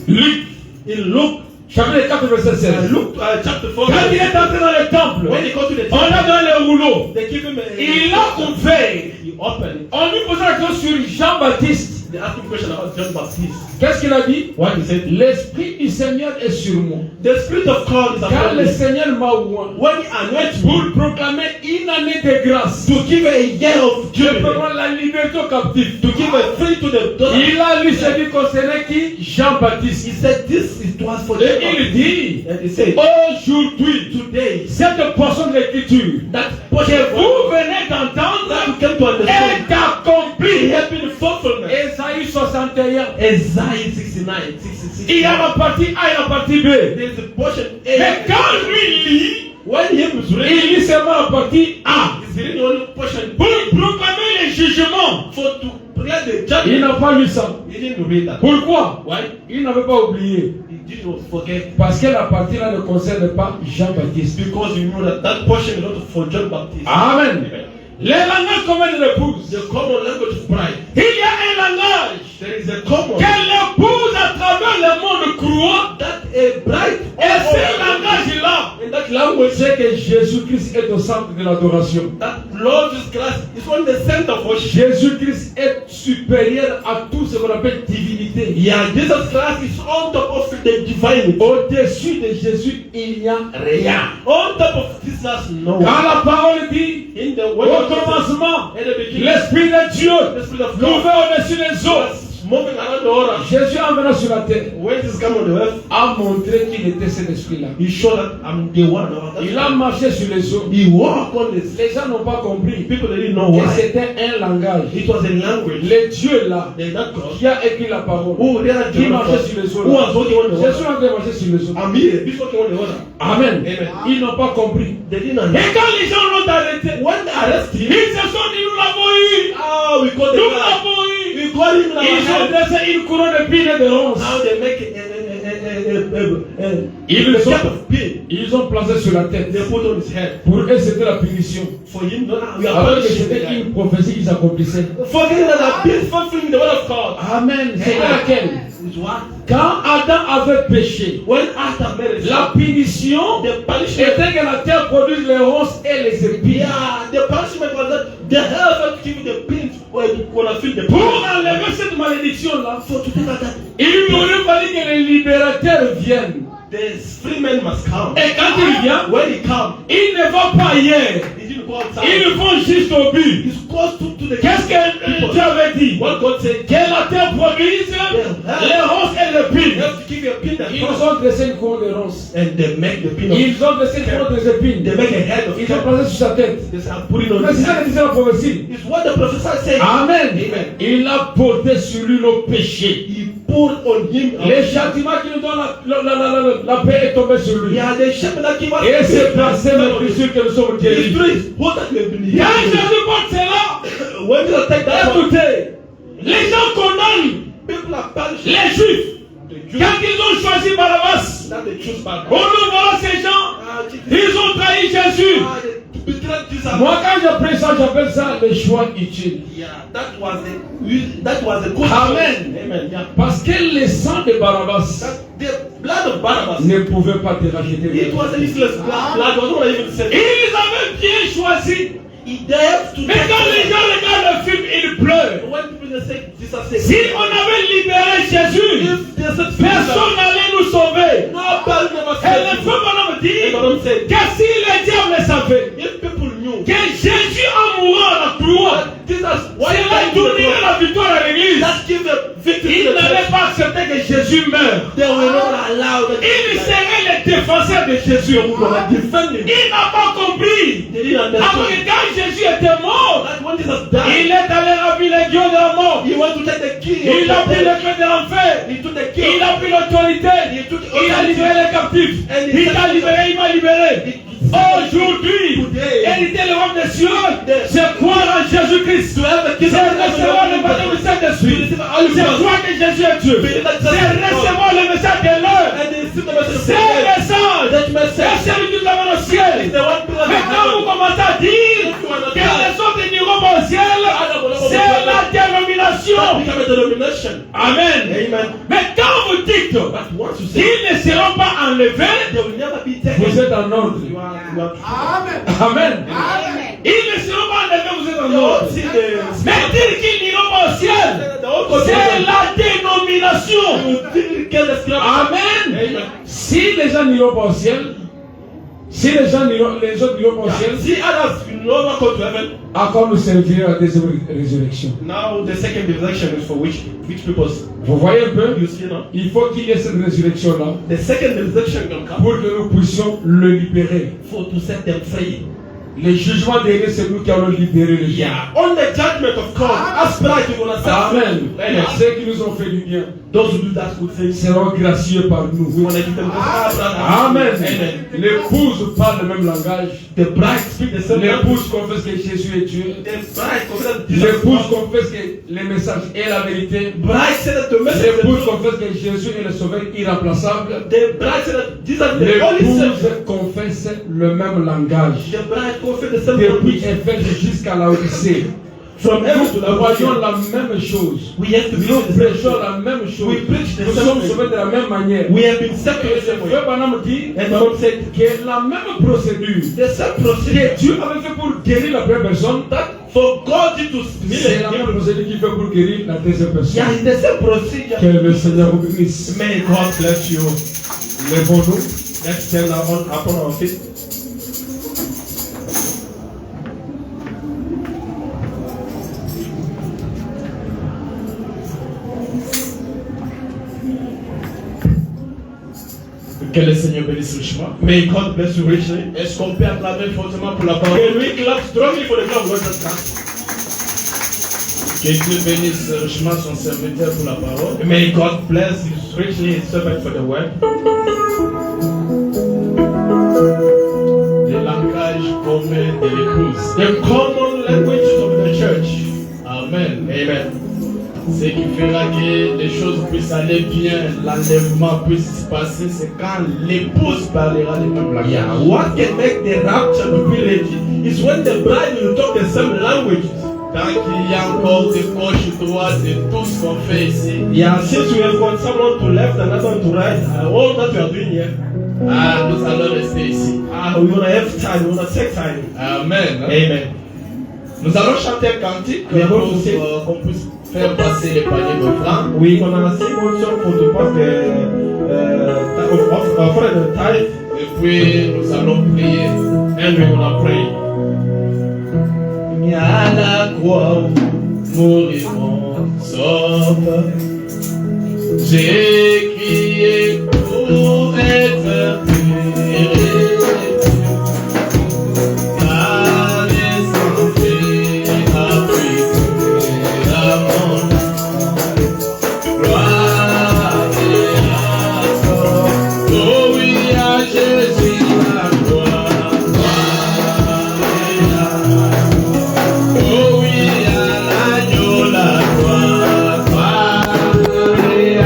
Speaker 2: Luc,
Speaker 4: in Luke,
Speaker 2: chapitre 4, verset 16.
Speaker 4: Luke chapter 4,
Speaker 2: Quand il est entré dans le temple,
Speaker 4: when he go to the
Speaker 2: on a
Speaker 4: temple,
Speaker 2: dans les rouleaux.
Speaker 4: they give him a,
Speaker 2: Il a ouvert.
Speaker 4: he opened.
Speaker 2: On lui posait la question sur Jean-Baptiste.
Speaker 4: They asked him a question about John Baptist.
Speaker 2: Qu'est-ce qu'il a dit?
Speaker 4: What he said?
Speaker 2: L'Esprit du Seigneur est sur moi.
Speaker 4: The Spirit of God is
Speaker 2: Car
Speaker 4: upon
Speaker 2: le
Speaker 4: me.
Speaker 2: Seigneur m'a oint
Speaker 4: When he anointed
Speaker 2: pour
Speaker 4: me
Speaker 2: proclamer une année de grâce.
Speaker 4: to give a year of
Speaker 2: Je
Speaker 4: jubilee,
Speaker 2: prends la liberté aux captifs.
Speaker 4: to give a free to the daughter.
Speaker 2: Il a lu ce qui concernait qui? Jean-Baptiste.
Speaker 4: He said this is was for
Speaker 2: Et
Speaker 4: John
Speaker 2: il
Speaker 4: Baptist.
Speaker 2: dit,
Speaker 4: And he said,
Speaker 2: aujourd'hui,
Speaker 4: today,
Speaker 2: cette portion de l'écriture
Speaker 4: that
Speaker 2: que
Speaker 4: portion of
Speaker 2: vous
Speaker 4: God
Speaker 2: venez d'entendre
Speaker 4: that you came to understand,
Speaker 2: est accomplie.
Speaker 4: it has been fulfillment.
Speaker 2: Ésaïe 61.
Speaker 4: Isaiah 69, 66.
Speaker 2: Il y a la partie A et la partie B.
Speaker 4: There's a portion
Speaker 2: Mais
Speaker 4: A.
Speaker 2: quand lui lit,
Speaker 4: When him is
Speaker 2: il
Speaker 4: reading,
Speaker 2: lit seulement la partie A.
Speaker 4: he's reading only portion
Speaker 2: Pour proclamer les jugements.
Speaker 4: for to pray the
Speaker 2: Il
Speaker 4: judgment.
Speaker 2: n'a pas lu ça.
Speaker 4: He didn't read that.
Speaker 2: Pourquoi?
Speaker 4: Why?
Speaker 2: Il n'avait pas oublié.
Speaker 4: He didn't forget.
Speaker 2: Parce que la partie là ne concerne pas Jean-Baptiste.
Speaker 4: Because you know that that portion is not for John Baptist.
Speaker 2: Amen. Les langages communs de l'épouse.
Speaker 4: The common language of bride.
Speaker 2: Il y a un langage
Speaker 4: There is a common
Speaker 2: que l'épouse à travers le monde croit.
Speaker 4: that a bride.
Speaker 2: Et ce langage-là,
Speaker 4: in that language,
Speaker 2: c'est que Jésus-Christ est au centre de l'adoration.
Speaker 4: that Lord Jesus Christ is on the center of worship.
Speaker 2: Jésus-Christ est supérieur à tout ce qu'on appelle divinité.
Speaker 4: Yeah, Jesus Christ is on top of the divinity.
Speaker 2: Au-dessus de Jésus, il n'y a rien.
Speaker 4: On top of Jesus, no one.
Speaker 2: Quand la parole dit,
Speaker 4: In the
Speaker 2: au
Speaker 4: word of
Speaker 2: commencement,
Speaker 4: in the beginning,
Speaker 2: l'Esprit de Dieu
Speaker 4: the Spirit of
Speaker 2: mouvait
Speaker 4: God
Speaker 2: au-dessus des eaux.
Speaker 4: was moving around the earth.
Speaker 2: Jésus en venant sur la terre
Speaker 4: When Jesus came on the earth,
Speaker 2: a montré qu'il était cet esprit-là.
Speaker 4: he showed that I'm the one.
Speaker 2: Il a marché sur les eaux.
Speaker 4: He walked on this.
Speaker 2: Les gens n'ont pas compris
Speaker 4: People they didn't know
Speaker 2: que
Speaker 4: why.
Speaker 2: c'était un langage.
Speaker 4: It was a language.
Speaker 2: Le Dieu là
Speaker 4: They not God.
Speaker 2: qui a écrit la parole,
Speaker 4: Who they are
Speaker 2: qui marchait sur les eaux.
Speaker 4: Who was walking on the
Speaker 2: Jésus
Speaker 4: water.
Speaker 2: a été marché sur les eaux.
Speaker 4: I'm here. He's walking on the water.
Speaker 2: Amen.
Speaker 4: Amen.
Speaker 2: Ils n'ont pas compris.
Speaker 4: They didn't
Speaker 2: Et
Speaker 4: understand.
Speaker 2: quand les gens l'ont arrêté,
Speaker 4: When they arrested him,
Speaker 2: ils se sont dit, nous l'avons eu.
Speaker 4: ah, we got the
Speaker 2: Nous
Speaker 4: guy.
Speaker 2: l'avons eu.
Speaker 4: We got him in our
Speaker 2: Ils ont
Speaker 4: hand.
Speaker 2: dressé une couronne de pines et de ronces.
Speaker 4: Now they make
Speaker 2: Ils
Speaker 4: a
Speaker 2: sont-
Speaker 4: cap of pin.
Speaker 2: Ils ont placé sur la tête.
Speaker 4: They put on his head.
Speaker 2: Pour eux, c'était la punition.
Speaker 4: For him, no, we are
Speaker 2: Alors que
Speaker 4: punishing the
Speaker 2: c'était
Speaker 4: guy.
Speaker 2: une prophétie qu'ils accomplissaient.
Speaker 4: Forgetting that I've been fulfilling the word of God.
Speaker 2: Amen. C'est laquelle?
Speaker 4: Is what?
Speaker 2: Quand Adam avait péché,
Speaker 4: When after marriage,
Speaker 2: la punition
Speaker 4: the punishment,
Speaker 2: était que la terre produise les ronces et les épines.
Speaker 4: yeah, the punishment was that the hell had to give you the pins or you gonna feel the
Speaker 2: Pour
Speaker 4: pain.
Speaker 2: enlever cette malédiction-là,
Speaker 4: So to take that,
Speaker 2: il lui aurait fallu que le libérateur vienne.
Speaker 4: the free man must come.
Speaker 2: Et quand il vient,
Speaker 4: When he comes,
Speaker 2: il ne va pas ailleurs.
Speaker 4: he didn't go outside.
Speaker 2: Ils vont juste au but.
Speaker 4: He's close to the
Speaker 2: Qu'est-ce que Dieu avait dit?
Speaker 4: What God said,
Speaker 2: Que la terre produise les ronces et les
Speaker 4: you
Speaker 2: épines.
Speaker 4: have to give you a pin that
Speaker 2: Ils
Speaker 4: comes.
Speaker 2: ont dressé une couronne de ronces.
Speaker 4: And they make the pin of,
Speaker 2: Ils ont dressé une couronne des épines.
Speaker 4: they make a head of
Speaker 2: Ils ont
Speaker 4: it.
Speaker 2: placé sur sa tête.
Speaker 4: They say, I'm putting on
Speaker 2: Mais
Speaker 4: his
Speaker 2: c'est ça que
Speaker 4: head.
Speaker 2: disait la prophétie.
Speaker 4: It's what the professor said.
Speaker 2: Amen.
Speaker 4: Amen.
Speaker 2: Il a porté sur lui nos péchés.
Speaker 4: He poured on him.
Speaker 2: Les châtiments qui nous donnent la paix est tombé sur lui.
Speaker 4: Yeah, the shepherd that came out.
Speaker 2: Et c'est passé mes blessures que nous sommes
Speaker 4: His
Speaker 2: guéris.
Speaker 4: grace, what that we have been
Speaker 2: Quand
Speaker 4: healed.
Speaker 2: Jésus porte cela,
Speaker 4: When you take that one,
Speaker 2: écoutez, les gens condamnent
Speaker 4: people are punished.
Speaker 2: les juifs.
Speaker 4: The Jews,
Speaker 2: Quand ils ont choisi Barabbas,
Speaker 4: that they choose bad.
Speaker 2: on nous voit ces gens, ils ont trahi Jésus.
Speaker 4: They betrayed Jesus.
Speaker 2: Moi, quand j'appelle ça, j'appelle ça le choix utile.
Speaker 4: Yeah, that was the good.
Speaker 2: Amen.
Speaker 4: Amen. Yeah.
Speaker 2: Parce que le sang de Barabbas
Speaker 4: That the blood of Barabbas.
Speaker 2: ne pouvait pas te racheter.
Speaker 4: It was a useless blood. Blood was not even said.
Speaker 2: Ils avaient bien choisi.
Speaker 4: He dared to.
Speaker 2: Mais quand les gens regardent le film, ils pleurent.
Speaker 4: When people
Speaker 1: Si on avait libéré Jésus, personne n'allait nous sauver. Et le feu bonhomme dit que si les diables savaient que Jésus en mourant à la croix, cela donnerait la victoire à l'église, ils n'allaient pas accepter que Jésus meure. Il serait le défenseur de Jésus. Il n'a pas compris. Alors que quand Jésus était mort, il est allé remplir les dieux de la mort. Il a pris le cœur de l'enfer. Il a pris l'autorité. Il a libéré les captifs. Il t'a libéré, il m'a libéré. Aujourd'hui, hériter le royaume des cieux, c'est croire en Jésus-Christ. C'est recevoir le baptême du Saint-Esprit. C'est croire que Jésus est Dieu. C'est recevoir le message de l'heure. C'est le message. C'est celui qui nous amène au ciel. Mais quand vous commencez à dire que les autres n'iront pas au ciel, c'est la dénomination. Amen. Mais quand vous dites qu'ils ne seront pas enlevés,
Speaker 2: vous êtes en ordre. Amen.
Speaker 1: Ils ne seront pas enlevés, vous êtes en ordre. Mais dire qu'ils n'iront pas au ciel, c'est la dénomination. Amen. Si les gens n'iront pas au ciel, si les autres n'iront pas au ciel, à quoi nous servira la deuxième résurrection?
Speaker 4: Now the second resurrection is for which purpose?
Speaker 2: Vous voyez un peu?
Speaker 4: You see now?
Speaker 2: Il faut qu'il y ait cette résurrection-là
Speaker 4: The second resurrection will come
Speaker 2: pour que nous puissions le libérer.
Speaker 4: for to set them free.
Speaker 2: Les jugements derniers, c'est nous qui allons libérer les gens.
Speaker 4: On the judgment of God, as bright you gonna set
Speaker 2: Amen.
Speaker 4: Amen.
Speaker 2: Ceux qui nous ont fait du bien
Speaker 4: Those who do that good thing,
Speaker 2: seront gracieux par nous.
Speaker 4: we want to give them
Speaker 2: Amen. L'épouse parle le même langage.
Speaker 4: The bride speak the same language.
Speaker 2: L'épouse confesse que Jésus est Dieu.
Speaker 4: The bride confess that Jesus is
Speaker 2: L'épouse
Speaker 4: God.
Speaker 2: confesse que le message est la vérité.
Speaker 4: Bride said that the message is
Speaker 2: L'épouse
Speaker 4: the truth.
Speaker 2: confesse que Jésus est le sauveur irremplaçable.
Speaker 4: The bride said that Jesus is the only Savior.
Speaker 2: L'épouse confesse le même langage.
Speaker 4: The bride confess the same
Speaker 2: Depuis
Speaker 4: language.
Speaker 2: Éphèse jusqu'à la Odyssée.
Speaker 4: From heaven to
Speaker 2: Nous
Speaker 4: the
Speaker 2: voyons
Speaker 4: world,
Speaker 2: la même chose.
Speaker 4: we have to be
Speaker 2: Nous
Speaker 4: the same
Speaker 2: prêchons
Speaker 4: thing.
Speaker 2: la même chose.
Speaker 4: We preach the
Speaker 2: Nous
Speaker 4: same
Speaker 2: sommes
Speaker 4: thing.
Speaker 2: sauvés de la même manière.
Speaker 4: We have been
Speaker 2: Et
Speaker 4: separated
Speaker 2: le
Speaker 4: from
Speaker 2: frère Branham dit
Speaker 4: And Branham said,
Speaker 2: que la même procédure
Speaker 4: the same
Speaker 2: que
Speaker 4: procedure
Speaker 2: Dieu avait fait pour guérir la première personne,
Speaker 4: that for God did to
Speaker 2: c'est la même procédure qu'il fait pour guérir la deuxième personne.
Speaker 4: Yeah, it's the same procedure.
Speaker 2: Que le Seigneur vous bénisse.
Speaker 4: May God bless you.
Speaker 2: Lèvons-nous.
Speaker 4: Let's stand upon our feet.
Speaker 1: Que le Seigneur bénisse richement.
Speaker 4: May God bless you richly.
Speaker 1: Est-ce qu'on peut acclamer fortement pour la parole?
Speaker 4: Can we clap strongly for the God who has come?
Speaker 1: Que Dieu bénisse richement son serviteur pour la parole.
Speaker 4: May God bless his richly his servant for the word.
Speaker 1: Le langage commun de l'épouse.
Speaker 4: The common language of the church.
Speaker 1: Amen.
Speaker 4: Amen.
Speaker 1: Ce qui fera que les choses puissent aller bien, l'enlèvement puisse se passer, c'est quand l'épouse parlera le même langage.
Speaker 4: Yeah, what can make the rapture to be ready is when the bride will talk the same languages.
Speaker 1: Tant qu'il y a encore de gauche, droite, et tout ce qu'on fait ici,
Speaker 4: Yeah, since we have got someone to left and another to right, all that we are doing here,
Speaker 1: nous allons rester ici.
Speaker 4: we want to have time, we want to take time.
Speaker 1: Amen.
Speaker 4: Amen.
Speaker 1: Nous allons chanter un cantique
Speaker 4: We are
Speaker 1: pour
Speaker 4: going to sing.
Speaker 1: qu'on puisse faire passer les paniers d'offrande.
Speaker 4: We're gonna sing one song for to pass the offering and tithe,
Speaker 1: Et puis nous allons prier.
Speaker 4: and we're gonna pray.
Speaker 1: À la croix, mourir mon sauveur. J'ai crié pour être puré. Allez sauver, appuyer à mon âme. Gloire à toi. Oh oui, à Jésus la gloire. Gloire à oh oui, à l'agneau la gloire, gloire à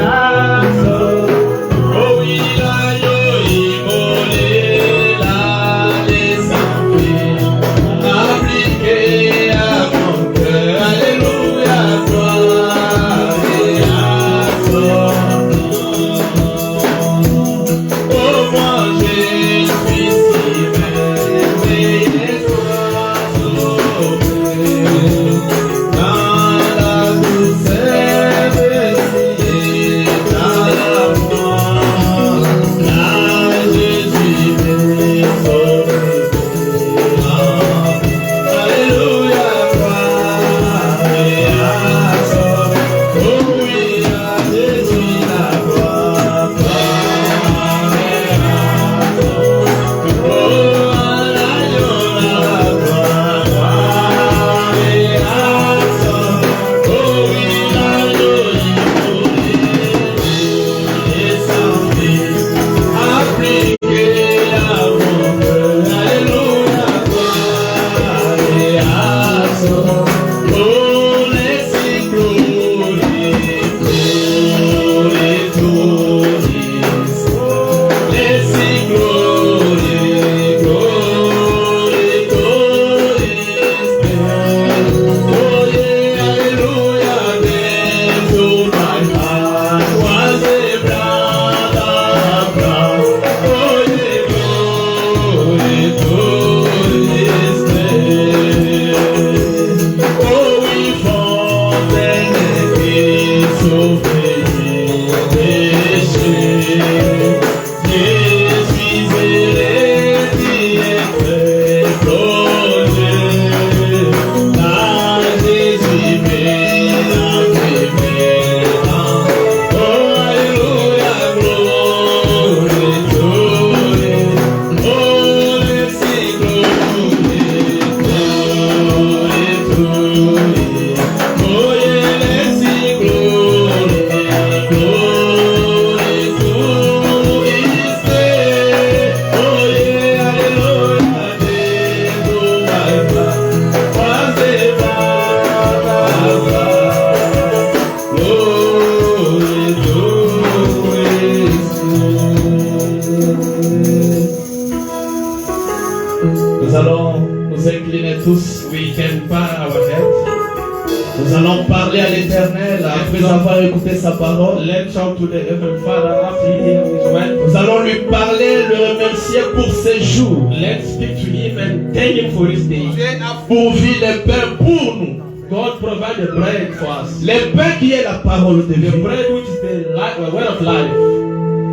Speaker 1: Nous allons nous incliner tous. We can bow our heads. Nous allons parler à l'Éternel après avoir écouté sa parole.
Speaker 4: Let's shout to the Heavenly Father after hearing His word.
Speaker 1: Nous allons lui parler, le remercier pour ses jours.
Speaker 4: Let's speak to Him and thank Him for His day.
Speaker 1: Pourvu le pain pour nous.
Speaker 4: God provided bread for us.
Speaker 1: Le pain qui est la parole de
Speaker 4: The
Speaker 1: Dieu.
Speaker 4: bread which is the word of life.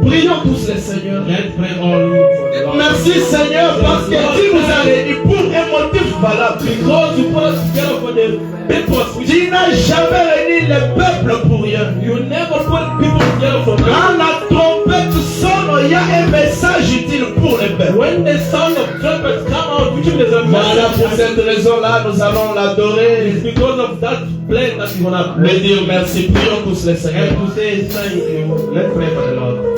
Speaker 1: Prions tous le Seigneur.
Speaker 4: Let's pray all for the Lord.
Speaker 1: Merci Seigneur parce que tu nous as réunis pour un motif valable.
Speaker 4: Because you put us together for the purpose which
Speaker 1: Tu n'as jamais réuni le peuple pour rien.
Speaker 4: you never put people together for
Speaker 1: Quand
Speaker 4: nothing.
Speaker 1: la trompette sonne, il y a un message utile pour le peuple.
Speaker 4: When the sound of trumpets come out, which is a
Speaker 1: Voilà pour
Speaker 4: message.
Speaker 1: cette raison-là, nous allons l'adorer.
Speaker 4: It's because of that plan that you wanna
Speaker 1: Le dire merci. Prions tous les Seigneurs.
Speaker 4: and to say thank you. Let's pray for the Lord.